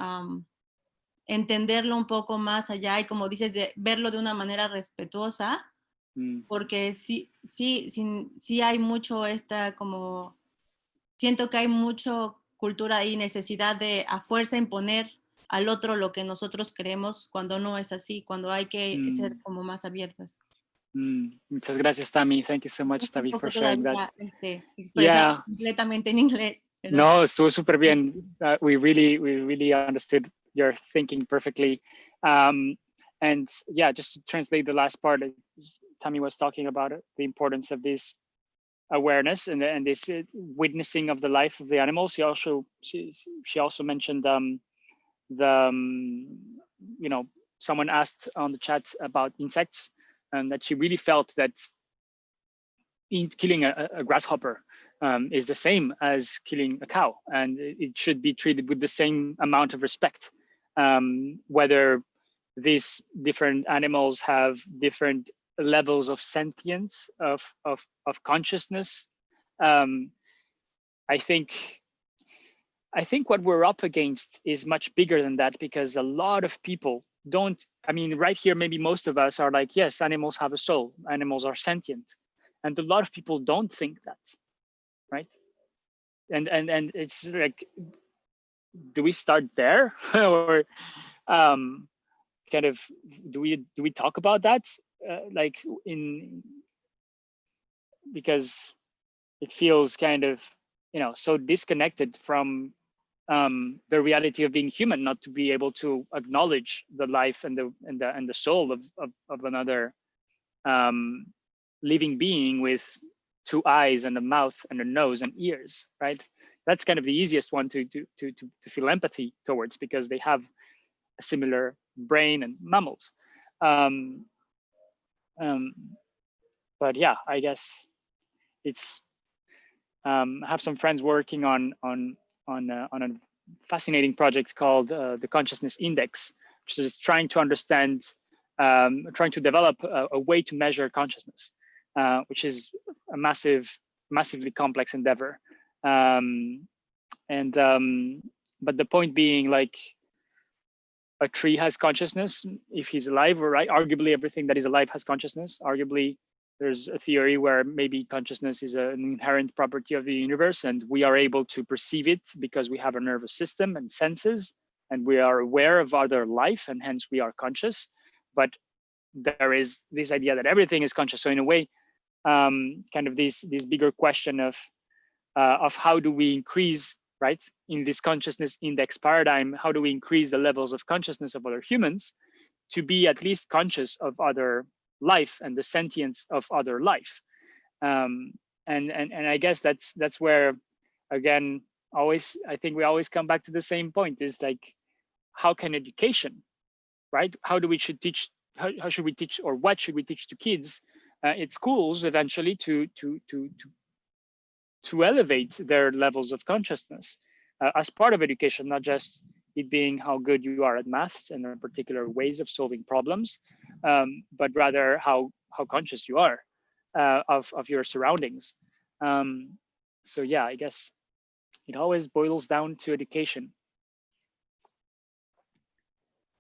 entenderlo un poco más allá, y como dices, de verlo de una manera respetuosa, porque sí hay mucho como, siento que hay mucho cultura y necesidad de a fuerza imponer al otro lo que nosotros creemos, cuando no es así, cuando hay que ser como más abiertos. Muchas gracias, Tami. Thank you so much, Tami, for sharing that. Yeah. Completamente en inglés. Pero... No, estuvo súper bien. We really understood your thinking perfectly. And yeah, just to translate the last part, Tami was talking about it, the importance of this awareness and this witnessing of the life of the animals. She also mentioned someone asked on the chat about insects, and that she really felt that killing a grasshopper is the same as killing a cow, and it should be treated with the same amount of respect, whether these different animals have different levels of sentience, of consciousness. I think what we're up against is much bigger than that, because a lot of people don't, right here, maybe most of us are like, yes, animals have a soul, animals are sentient. And a lot of people don't think that, right? and it's like, do we start there or kind of do we talk about that like because it feels kind of, you know, so disconnected from the reality of being human, not to be able to acknowledge the life and the soul of another living being with two eyes and a mouth and a nose and ears, right? That's kind of the easiest one to feel empathy towards, because they have a similar brain and mammals. But yeah, I guess it's I have some friends working on a fascinating project called the Consciousness Index, which is trying to understand, trying to develop a way to measure consciousness, which is a massively complex endeavor. But the point being, like, a tree has consciousness if he's alive, right? Arguably everything that is alive has consciousness. Arguably there's a theory where maybe consciousness is an inherent property of the universe, and we are able to perceive it because we have a nervous system and senses, and we are aware of other life, and hence we are conscious. But there is this idea that everything is conscious. So in a way, kind of this bigger question of how do we increase, right, in this consciousness index paradigm, how do we increase the levels of consciousness of other humans to be at least conscious of other life and the sentience of other life? And I guess that's where, again, always, I think we always come back to the same point, is like, how can education, right? How do we should teach, how should we teach, or what should we teach to kids at schools eventually to elevate their levels of consciousness as part of education, not just it being how good you are at maths and particular ways of solving problems, but rather how conscious you are of your surroundings. So yeah, I guess it always boils down to education.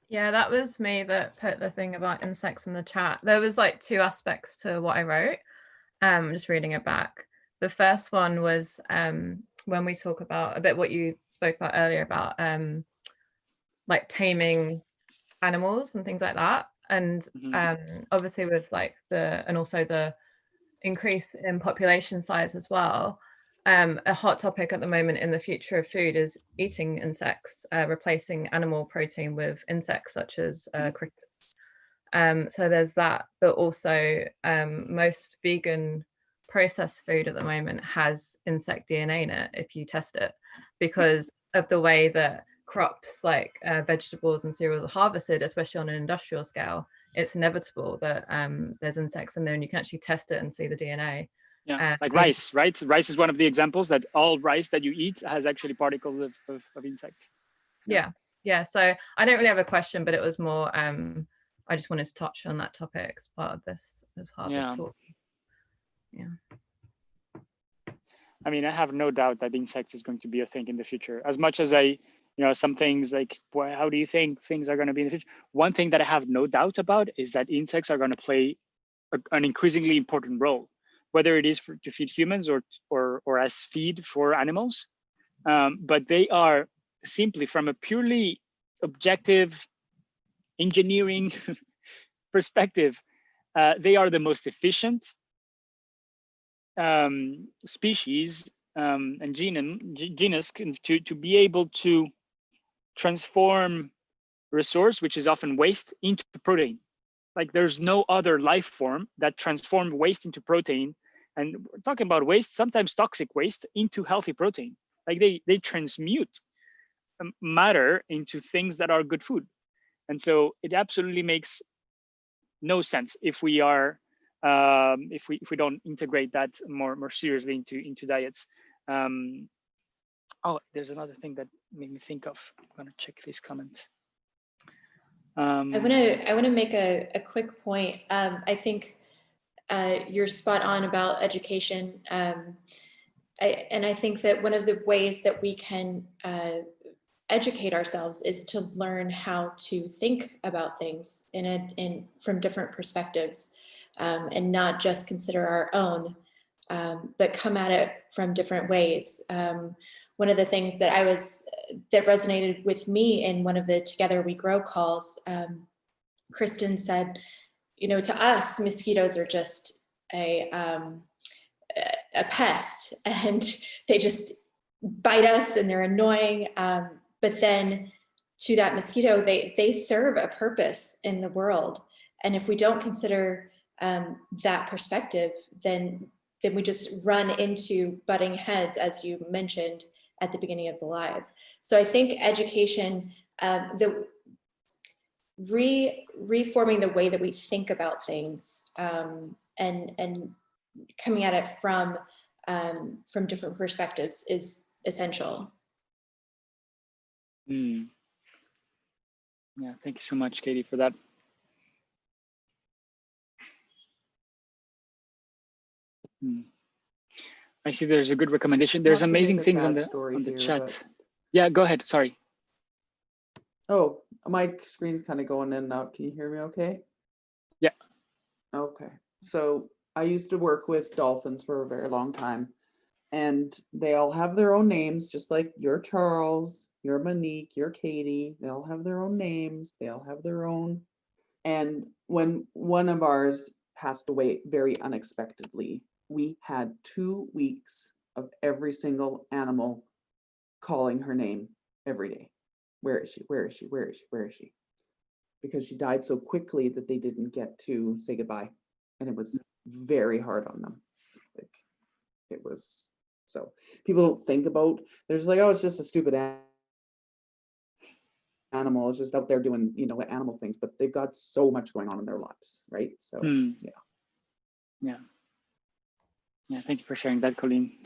Yeah, that was me that put the thing about insects in the chat. There was like two aspects to what I wrote. Just reading it back. The first one was when we talk about a bit what you spoke about earlier about like taming animals and things like that. And obviously with like and also the increase in population size as well. A hot topic at the moment in the future of food is eating insects, replacing animal protein with insects such as crickets. So there's that, but also most vegan processed food at the moment has insect DNA in it if you test it, because of the way that crops like vegetables and cereals are harvested, especially on an industrial scale. It's inevitable that there's insects in there, and you can actually test it and see the DNA. Yeah, like rice, right? Rice is one of the examples that all rice that you eat has actually particles of insects. Yeah. So I don't really have a question, but it was more, I just wanted to touch on that topic as part of this talk. Yeah. I mean, I have no doubt that insects is going to be a thing in the future. As much as some things like, well, how do you think things are going to be in the future? One thing that I have no doubt about is that insects are going to play an increasingly important role, whether it is to feed humans or as feed for animals. But they are simply, from a purely objective engineering perspective, they are the most efficient species and genus to be able to transform resource, which is often waste, into protein. Like, there's no other life form that transformed waste into protein. And we're talking about waste, sometimes toxic waste, into healthy protein. Like they transmute matter into things that are good food. And so it absolutely makes no sense if we are if we don't integrate that more seriously into diets. Oh, there's another thing that made me think of. I'm gonna check these comments. I want to make a quick point. I think you're spot on about education. And I think that one of the ways that we can educate ourselves is to learn how to think about things from different perspectives, and not just consider our own. but come at it from different ways. One of the things that that resonated with me in one of the Together We Grow calls, Kristen said, you know, to us, mosquitoes are just a pest, and they just bite us and they're annoying. But then to that mosquito, they serve a purpose in the world. And if we don't consider that perspective, then we just run into butting heads, as you mentioned at the beginning of the live. So I think education, reforming the way that we think about things, and coming at it from different perspectives is essential. Yeah, thank you so much, Katie, for that. I see there's a good recommendation. There's amazing things on the chat. Yeah, go ahead. Sorry. Oh, my screen's kind of going in and out. Can you hear me okay? Yeah. Okay. So I used to work with dolphins for a very long time, and they all have their own names, just like you're Charles, you're Monique, you're Katie. They all have their own names. They all have their own. And when one of ours passed away very unexpectedly, we had 2 weeks of every single animal calling her name every day. Where is she? Where is she? Where is she? Where is she? Because she died so quickly that they didn't get to say goodbye. And it was very hard on them. Like, it was, so people don't think about, they're just like, oh, it's just a stupid animal. It's just out there doing, you know, animal things, but they've got so much going on in their lives, right? So, yeah. Yeah, thank you for sharing that, Colleen.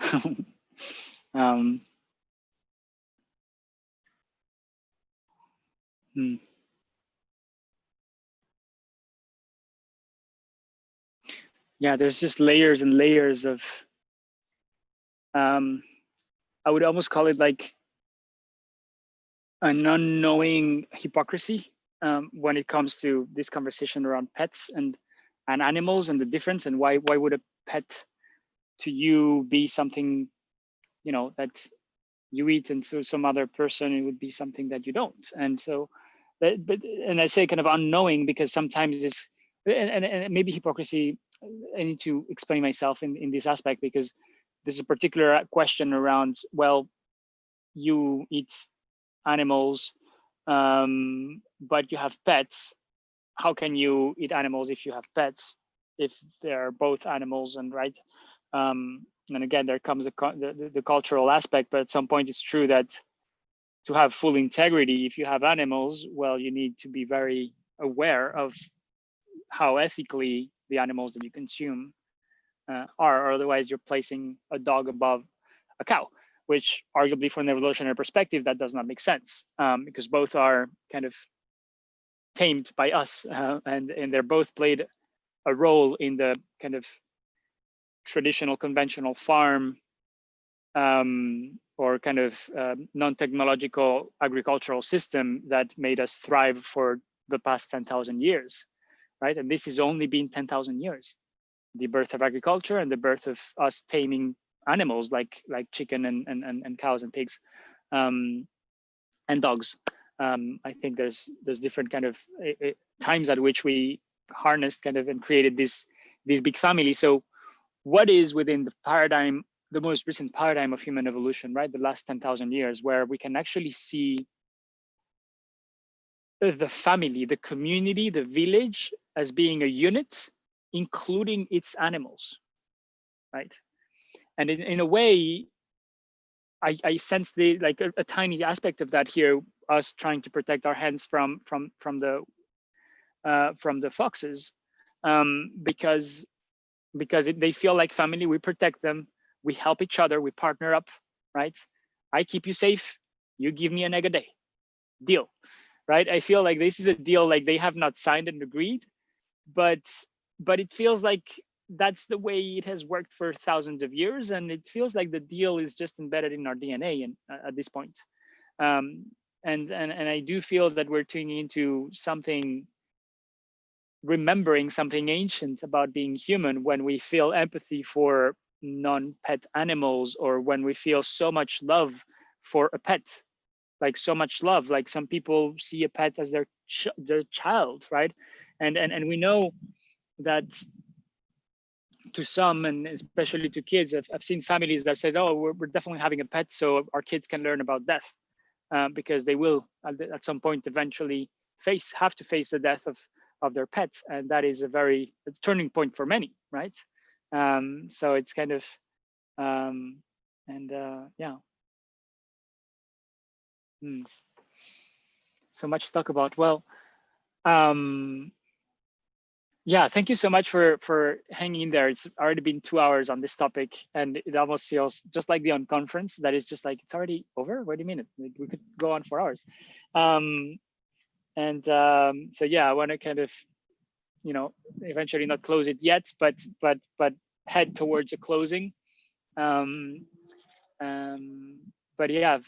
Yeah, there's just layers and layers of, I would almost call it like an unknowing hypocrisy when it comes to this conversation around pets and animals and the difference, and why would a pet to you be something, you know, that you eat, and so some other person it would be something that you don't. And so and I say kind of unknowing because sometimes it's and maybe hypocrisy, I need to explain myself in this aspect, because there's a particular question around, well, you eat animals, but you have pets. How can you eat animals if you have pets, if they're both animals? And right, and again, there comes the cultural aspect, but at some point it's true that to have full integrity, if you have animals, well, you need to be very aware of how ethically the animals that you consume are, or otherwise you're placing a dog above a cow, which arguably from an evolutionary perspective, that does not make sense, because both are kind of tamed by us, and they're both played a role in the kind of traditional conventional farm or kind of non-technological agricultural system that made us thrive for the past 10,000 years, right? And this has only been 10,000 years, the birth of agriculture and the birth of us taming animals like chicken and cows and pigs and dogs. I think there's different kind of times at which we harnessed kind of and created this big family. So what is within the paradigm, the most recent paradigm of human evolution, right? The last 10,000 years, where we can actually see the family, the community, the village as being a unit, including its animals, right? And in a way, I sense like a tiny aspect of that here, us trying to protect our hens from the foxes, because they feel like family. We protect them, we help each other, we partner up, right? I keep you safe, you give me an egg a day, deal, right? I feel like this is a deal like they have not signed and agreed, but it feels like that's the way it has worked for thousands of years, and it feels like the deal is just embedded in our DNA and at this point. And I do feel that we're tuning into something, remembering something ancient about being human when we feel empathy for non-pet animals, or when we feel so much love for a pet, like so much love, like some people see a pet as their child, right? And we know that to some, and especially to kids, I've seen families that said, oh, we're definitely having a pet so our kids can learn about death, because they will at some point eventually have to face the death of their pets, and that is a turning point for many, right? So it's kind of yeah. So much to talk about. Well, yeah, thank you so much for hanging in there. It's already been 2 hours on this topic, and it almost feels just like the unconference, that is just like, it's already over. What do you mean? We could go on for hours. So yeah, I want to kind of, eventually not close it yet, but head towards a closing. But yeah,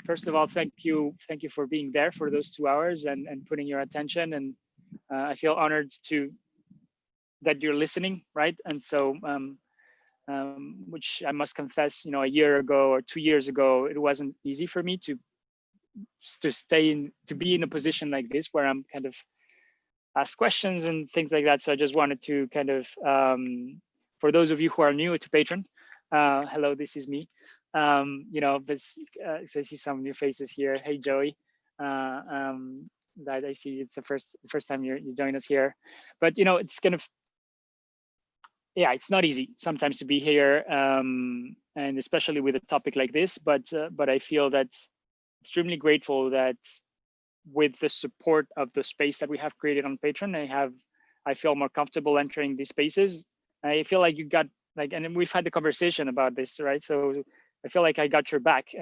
first of all, thank you for being there for those 2 hours and putting your attention, and I feel honored that you're listening, right? And so, which I must confess, a year ago or 2 years ago, it wasn't easy for me to be in a position like this where I'm kind of ask questions and things like that. So I just wanted to kind of, for those of you who are new to Patreon, hello, this is me. So I see some new faces here. Hey, Joey. That I see it's the first time you join us here, but it's kind of, yeah, it's not easy sometimes to be here, and especially with a topic like this. But I feel that extremely grateful that with the support of the space that we have created on Patreon, I feel more comfortable entering these spaces. I feel like you got and we've had the conversation about this, right? So I feel like I got your back.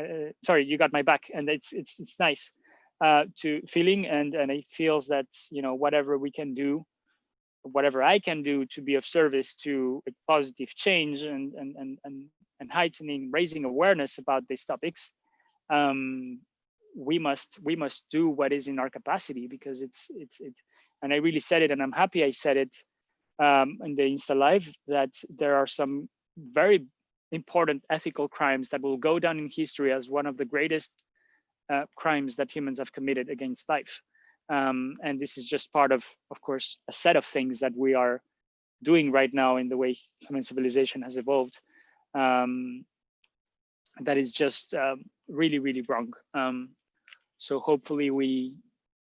Sorry, you got my back, and it's nice to feeling, and it feels that whatever we can do, whatever I can do to be of service to a positive change and heightening, raising awareness about these topics, we must do what is in our capacity, because it's and I really said it, and I'm happy I said it in the Insta Live, that there are some very important ethical crimes that will go down in history as one of the greatest crimes that humans have committed against life. And this is just part of course, a set of things that we are doing right now in the way human civilization has evolved. That is just really, really wrong. So hopefully we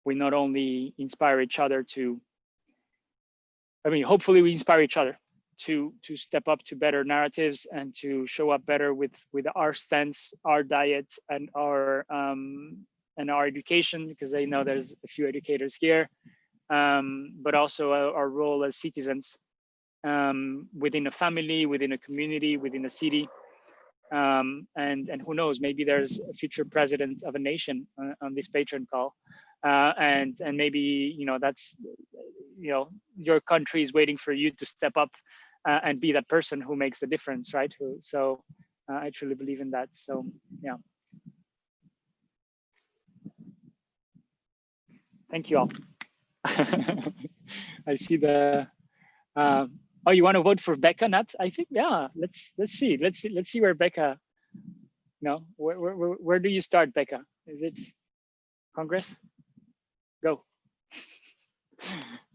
not only inspire each other hopefully we inspire each other to step up to better narratives and to show up better with our stance, our diet, and our education, because I know there's a few educators here, but also our role as citizens within a family, within a community, within a city. And who knows, maybe there's a future president of a nation on this Patreon call, and maybe that's your country is waiting for you to step up and be that person who makes the difference, right? So I truly believe in that. So yeah, thank you all. I see the oh, you want to vote for Becca, Nat? I think, yeah, let's see where Becca, where do you start, Becca? Is it Congress? Go.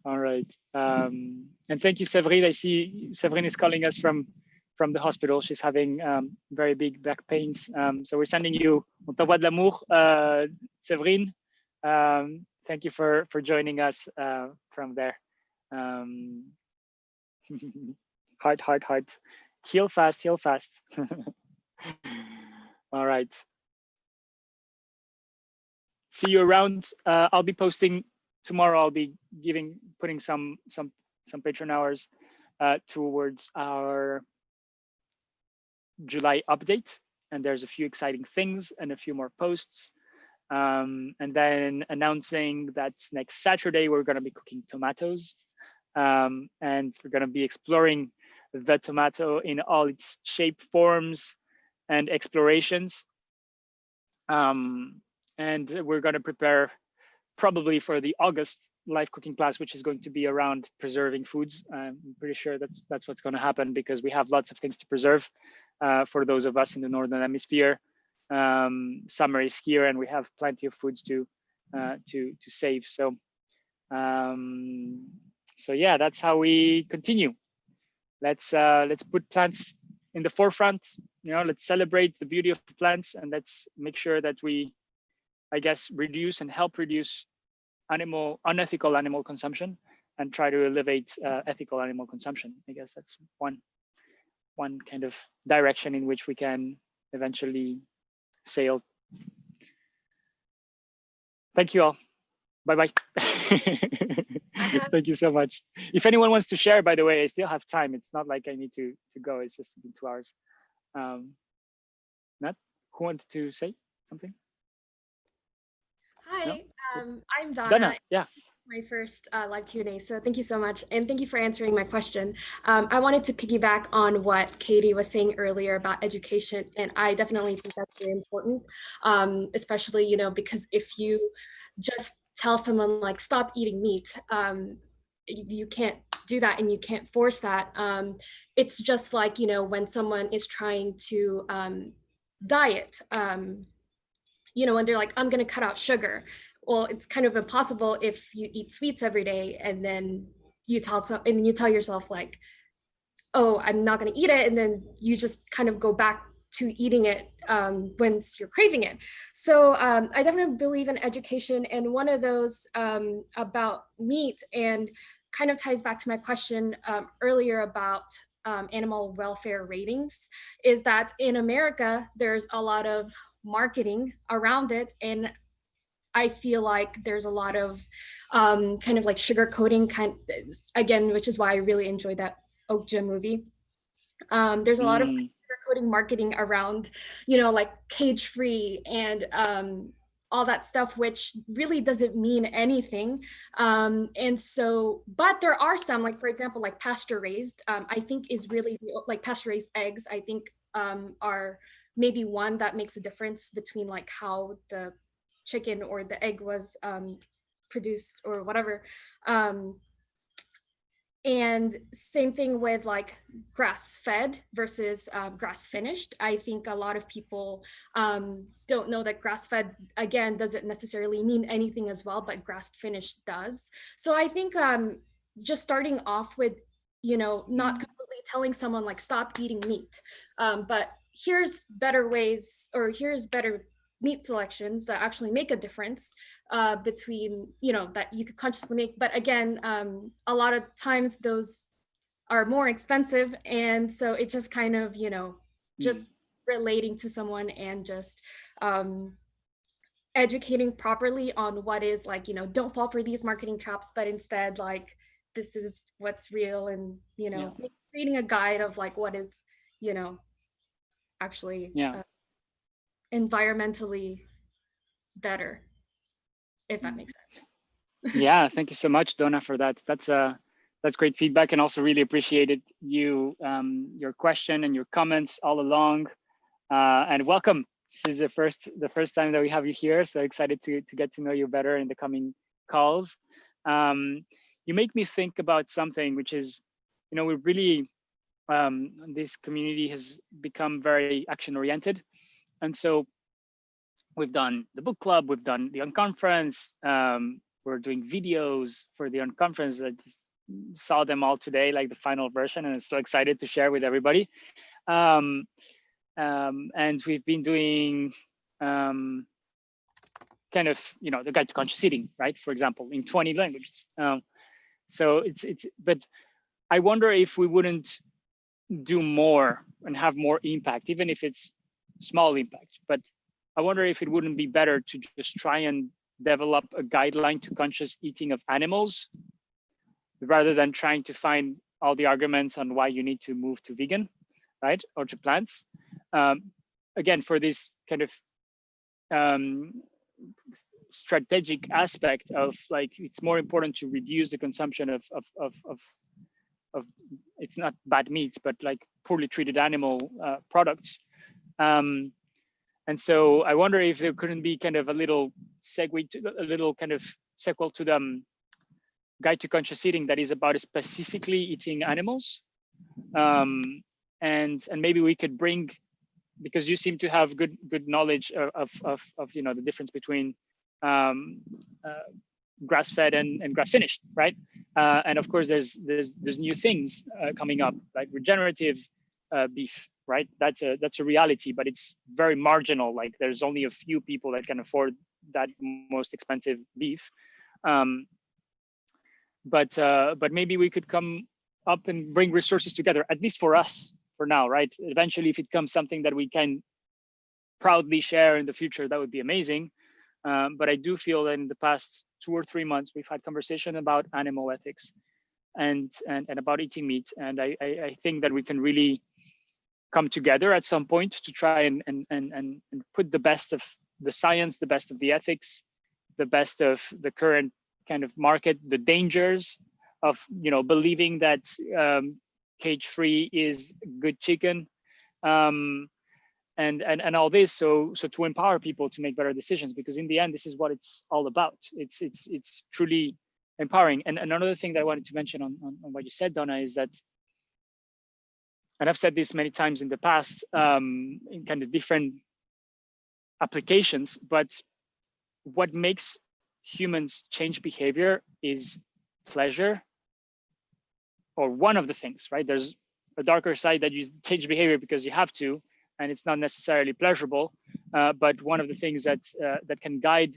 All right. And thank you, Séverine. I see Séverine is calling us from the hospital. She's having very big back pains. So we're sending you on t'envoie de l'amour, Séverine. Thank you for joining us from there. Heart. Heal fast. All right. See you around. I'll be posting tomorrow. I'll be putting some Patreon hours towards our July update, and there's a few exciting things and a few more posts. And then announcing that next Saturday we're going to be cooking tomatoes, and we're going to be exploring the tomato in all its shape, forms, and explorations. And we're going to prepare probably for the August live cooking class, which is going to be around preserving foods. I'm pretty sure that's what's going to happen, because we have lots of things to preserve for those of us in the Northern Hemisphere. Summer is here, and we have plenty of foods to save. So yeah, that's how we continue. Let's put plants in the forefront. Let's celebrate the beauty of plants, and let's make sure that we, I guess, reduce and help reduce unethical animal consumption, and try to elevate ethical animal consumption. I guess that's one kind of direction in which we can eventually sail. Thank you all. Bye-bye. Thank you so much. If anyone wants to share, by the way, I still have time. It's not like I need to go. It's just in 2 hours. Nat, who wanted to say something? Hi, No? I'm Donna. Donna, yeah. My first live Q&A, so thank you so much, and thank you for answering my question. I wanted to piggyback on what Katie was saying earlier about education, and I definitely think that's very important, especially because if you just tell someone like stop eating meat, you can't do that, and you can't force that. It's just like when someone is trying to diet, when they're like, I'm going to cut out sugar. Well, it's kind of impossible if you eat sweets every day, and then you tell yourself like, oh, I'm not going to eat it, and then you just kind of go back to eating it once you're craving it. So I definitely believe in education, and one of those about meat, and kind of ties back to my question earlier about animal welfare ratings, is that in America there's a lot of marketing around it, and I feel like there's a lot of kind of like sugarcoating again, which is why I really enjoyed that Okja movie. There's a lot of sugarcoating marketing around, like cage-free and all that stuff, which really doesn't mean anything. And so, but there are some, like for example, like pasture raised, I think is really, like pasture raised eggs, I think are maybe one that makes a difference between like how the chicken or the egg was produced or whatever. And same thing with like grass fed versus grass finished. I think a lot of people don't know that grass fed, again, doesn't necessarily mean anything as well, but grass finished does. So I think just starting off with, not completely telling someone like stop eating meat, but here's better ways, or here's better meat selections that actually make a difference between, that you could consciously make. But again, a lot of times those are more expensive. And so it just kind of, just relating to someone and just educating properly on what is like, don't fall for these marketing traps, but instead like, this is what's real, and, creating a guide of like what is, actually environmentally better, if that makes sense. Yeah, thank you so much, Donna, for that. That's great feedback, and also really appreciated your question and your comments all along. And welcome. This is the first time that we have you here, so excited to get to know you better in the coming calls. You make me think about something, which is, we really this community has become very action oriented. And so we've done the book club, we've done the unconference, we're doing videos for the unconference. I just saw them all today, like the final version, and I'm so excited to share with everybody. And we've been doing kind of, the guide to conscious eating, right? For example, in 20 languages. So but I wonder if we wouldn't do more and have more impact, even if it's small impact. But I wonder if it wouldn't be better to just try and develop a guideline to conscious eating of animals, rather than trying to find all the arguments on why you need to move to vegan, right? Or to plants. Again, for this kind of strategic aspect of like, it's more important to reduce the consumption of it's not bad meats, but like poorly treated animal products. And so I wonder if there couldn't be kind of a little segue to a little kind of sequel to the Guide to Conscious Eating that is about specifically eating animals. And maybe we could bring, because you seem to have good knowledge of the difference between grass-fed and grass-finished, right? And of course, there's new things coming up, like regenerative beef, right? That's a reality, but it's very marginal. Like there's only a few people that can afford that most expensive beef. But maybe we could come up and bring resources together, at least for us for now, right? Eventually, if it becomes something that we can proudly share in the future, that would be amazing. But I do feel that in the past 2 or 3 months, we've had conversation about animal ethics and about eating meat. And I think that we can really come together at some point to try and put the best of the science, the best of the ethics, the best of the current kind of market, the dangers of believing that cage-free is good chicken, and all this. So to empower people to make better decisions, because in the end, this is what it's all about. It's truly empowering. And another thing that I wanted to mention on what you said, Donna, is that, and I've said this many times in the past, in kind of different applications, but what makes humans change behavior is pleasure, or one of the things, right? There's a darker side that you change behavior because you have to, and it's not necessarily pleasurable. But one of the things that can guide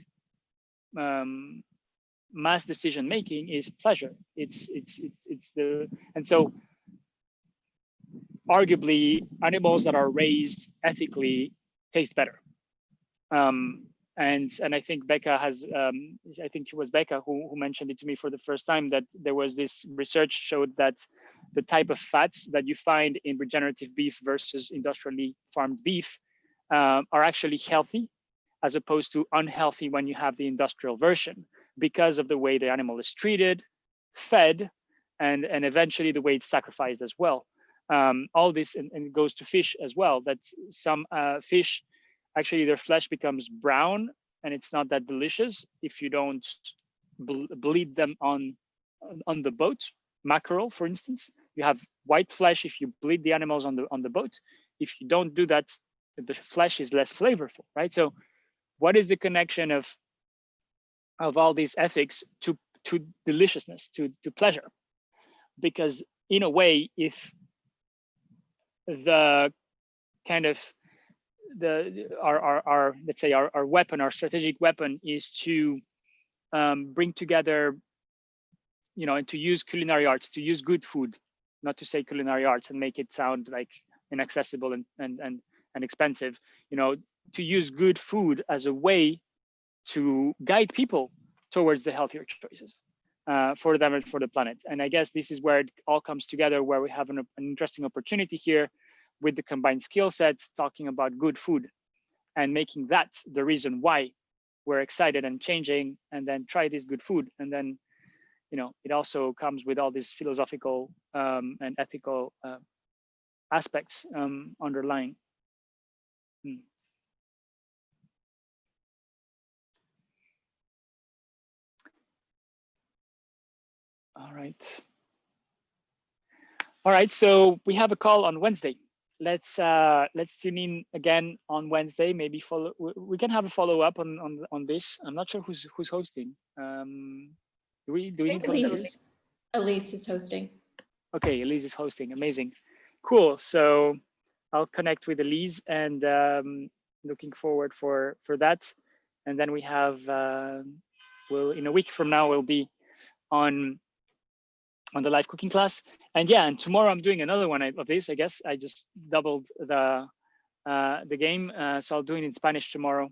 mass decision making is pleasure. And so arguably animals that are raised ethically taste better. And I think Becca has, I think it was Becca who mentioned it to me for the first time, that there was this research showed that the type of fats that you find in regenerative beef versus industrially farmed beef are actually healthy, as opposed to unhealthy when you have the industrial version, because of the way the animal is treated, fed, and eventually the way it's sacrificed as well. All this, and it goes to fish as well, that some fish, actually their flesh becomes brown and it's not that delicious if you don't bleed them on the boat. Mackerel, for instance, you have white flesh if you bleed the animals on the boat. If you don't do that, the flesh is less flavorful, right? So what is the connection of all these ethics to deliciousness, to pleasure? Because in a way, if the kind of our let's say our weapon, our strategic weapon, is to bring together, and to use culinary arts, to use good food, not to say culinary arts and make it sound like inaccessible and expensive, to use good food as a way to guide people towards the healthier choices for them and for the planet. And I guess this is where it all comes together, where we have an interesting opportunity here with the combined skill sets, talking about good food and making that the reason why we're excited and changing, and then try this good food. And then, it also comes with all these philosophical and ethical aspects underlying. All right, so we have a call on Wednesday. Let's tune in again on Wednesday. Maybe we can have a follow up on this. I'm not sure who's hosting. Do we need Elise is hosting. Okay, Elise is hosting. Amazing, cool. So I'll connect with Elise, and looking forward for that. And then we have in a week from now we'll be on the live cooking class. And tomorrow I'm doing another one of this. I guess I just doubled the game, so I'll do it in Spanish tomorrow.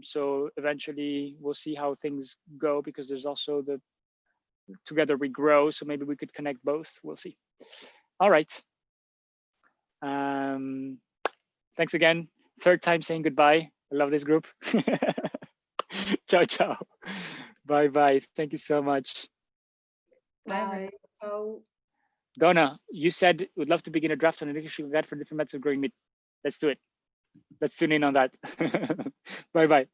So eventually we'll see how things go, because there's also the Together We Grow, so maybe we could connect both. We'll see. All right. Thanks again. Third time saying goodbye. I love this group. Ciao, ciao. Bye. Thank you so much. Bye. Donna, you said would love to begin a draft on an educational guide for different methods of growing meat. Let's do it. Let's tune in on that. Bye.